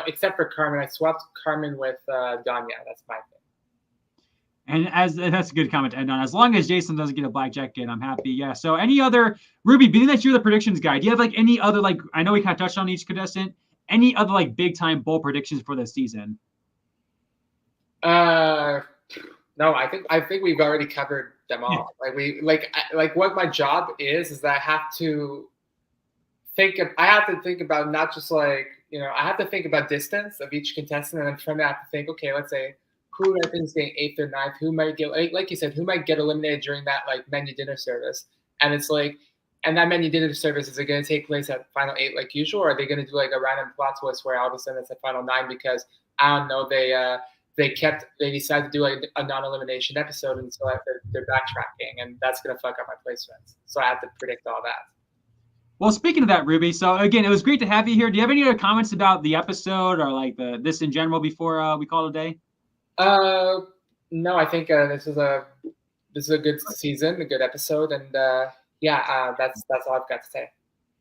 Except for Carmen, I swapped Carmen with Danya. That's my thing. And that's a good comment to end on. As long as Jason doesn't get a black jacket, I'm happy. Yeah. So any other, Ruby, being that you're the predictions guy, do you have like any other, like, I know we kind of touched on each contestant, any other like big time bold predictions for this season? No, I think we've already covered them all. Like what my job is that I have to think about not just like, I have to think about distance of each contestant, and then from that I have to think, okay, let's say who I think is getting 8th or 9th, who might get, like you said, who might get eliminated during that like menu dinner service. And it's like, and that menu dinner service, is it going to take place at final 8 like usual, or are they going to do like a random plot twist where all of a sudden it's a final 9 because I don't know, they decided to do like a non-elimination episode, and so they're backtracking, and that's going to fuck up my placements. So I have to predict all that. Well, speaking of that, Ruby, so again, it was great to have you here. Do you have any other comments about the episode or like this in general before we call it a day? No, I think this is a good season, a good episode, and that's all I've got to say.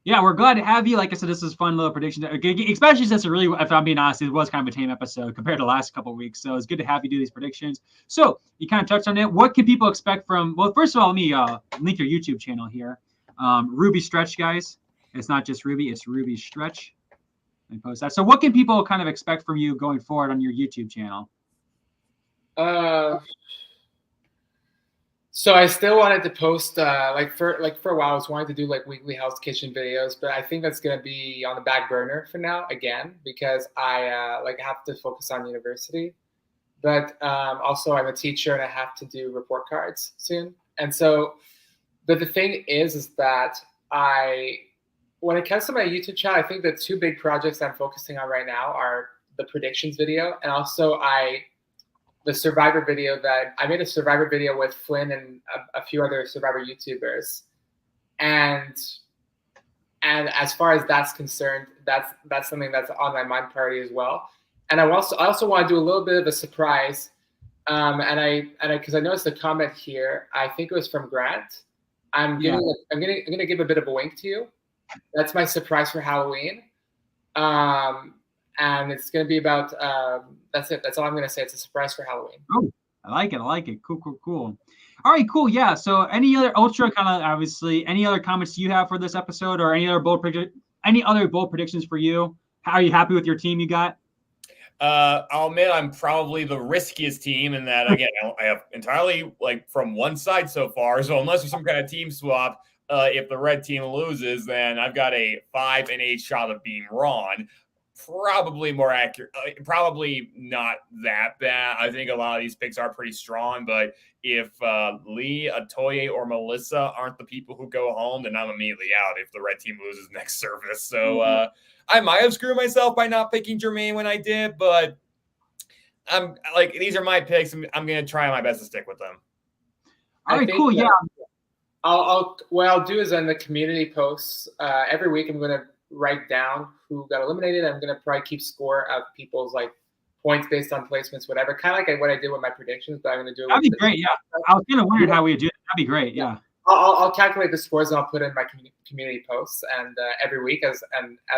Yeah, we're glad to have you. Like I said, this is a fun little prediction, especially since if I'm being honest, it was kind of a tame episode compared to the last couple of weeks. So it's good to have you do these predictions. So you kind of touched on it. What can people expect from? Well, first of all, let me link your YouTube channel here, Ruby Stretch, guys. It's not just Ruby; it's Ruby Stretch. And post that. So what can people kind of expect from you going forward on your YouTube channel? So I still wanted to post for a while I was wanting to do like weekly Hell's Kitchen videos, but I think that's gonna be on the back burner for now again, because I have to focus on university. But also I'm a teacher and I have to do report cards soon. And so, but the thing is that when it comes to my YouTube channel, I think the two big projects I'm focusing on right now are the predictions video, and also the Survivor video that I made a Survivor video with Flynn and a few other Survivor YouTubers. And as far as that's concerned, that's something that's on my mind priority as well. And I also want to do a little bit of a surprise. Because I noticed a comment here, I think it was from Grant. I'm gonna give a bit of a wink to you. That's my surprise for Halloween. And it's going to be about, that's it. That's all I'm going to say. It's a surprise for Halloween. Oh, I like it. Cool. All right, cool. Yeah. So any other Ultra kind of, obviously, any other comments you have for this episode, or any other bold predictions for you? How are you happy with your team you got? I'll admit I'm probably the riskiest team in that, again, I have entirely like from one side so far. So unless there's some kind of team swap, if the red team loses, then I've got a 5 in 8 shot of being wrong. Probably more accurate, probably not that bad. I think a lot of these picks are pretty strong, but if Lee, Otoye, or Melissa aren't the people who go home, then I'm immediately out if the red team loses next service. So I might have screwed myself by not picking Jermaine when I did, but I'm like, these are my picks. I'm going to try my best to stick with them. All right, cool. Yeah. What I'll do is on the community posts every week, I'm going to write down who got eliminated. I'm going to probably keep score of people's like points based on placements, whatever. Kind of like what I did with my predictions, but I'm going to do it. That'd be great. Yeah. I was kind of wondering how we would do it. That'd be great. Yeah. I'll calculate the scores and I'll put in my community posts and every week as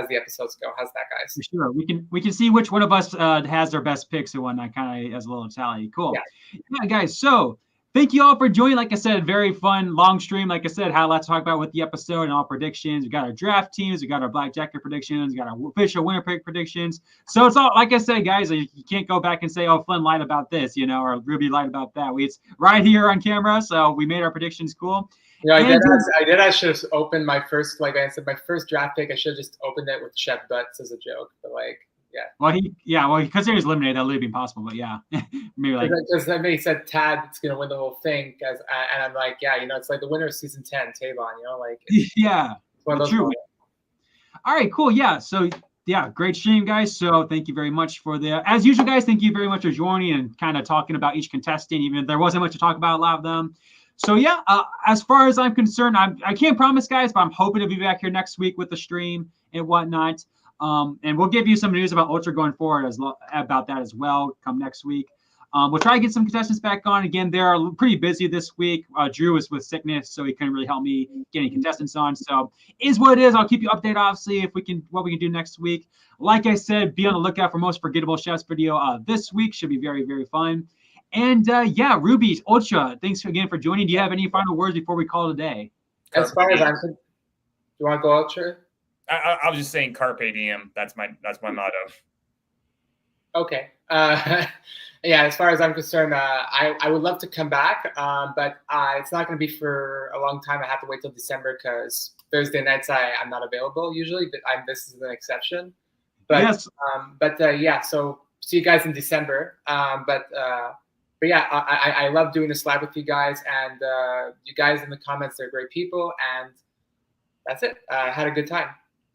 the episodes go. How's that, guys? For sure. We can see which one of us has their best picks and whatnot, kind of as a little tally. Cool. Yeah, guys. So thank you all for joining. Like I said, very fun, long stream. Like I said, had a lot to talk about with the episode and all predictions. We got our draft teams. We got our black jacket predictions. We got our official winner pick predictions. So it's all, like I said, guys, you can't go back and say, oh, Flynn lied about this, or Ruby lied about that. It's right here on camera. So we made our predictions cool. Yeah, I should have opened my first, like I said, my first draft pick. I should have just opened it with Chef Butts as a joke. But like, yeah. Well, because he was eliminated, that would be impossible. But yeah, maybe like because I mean, he said Tad is gonna win the whole thing, and I'm like, it's like the winner of season 10, Tavon. Like yeah, true. All right, cool. Yeah, so yeah, great stream, guys. So thank you very much as usual, guys. Thank you very much for joining and kind of talking about each contestant, even if there wasn't much to talk about, a lot of them. So yeah, as far as I'm concerned, I can't promise, guys, but I'm hoping to be back here next week with the stream and whatnot. And we'll give you some news about Ultra going forward about that as well come next week. We'll try to get some contestants back on. Again, they're pretty busy this week. Drew is with sickness, so he couldn't really help me get any contestants on. So is what it is. I'll keep you updated, obviously, what we can do next week. Like I said, be on the lookout for Most Forgettable Chefs video this week. Should be very, very fun. And yeah, Ruby Ultra, thanks again for joining. Do you have any final words before we call it a day? As far as I'm concerned, do you want to go Ultra? I was just saying carpe diem. That's my motto. Okay. Yeah, as far as I'm concerned, I would love to come back, but it's not going to be for a long time. I have to wait till December because Thursday nights I'm not available usually, but this is an exception. But Yes. Yeah, so see you guys in December. But yeah, I love doing this live with you guys, and you guys in the comments, they're great people, and that's it. I had a good time.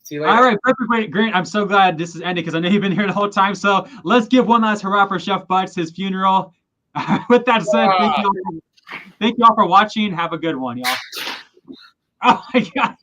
See you later. All right, perfect. Great. I'm so glad this is ended because I know you've been here the whole time. So let's give one last hurrah for Chef Butts, his funeral. With that said, thank you all for watching. Have a good one, y'all. Oh my God.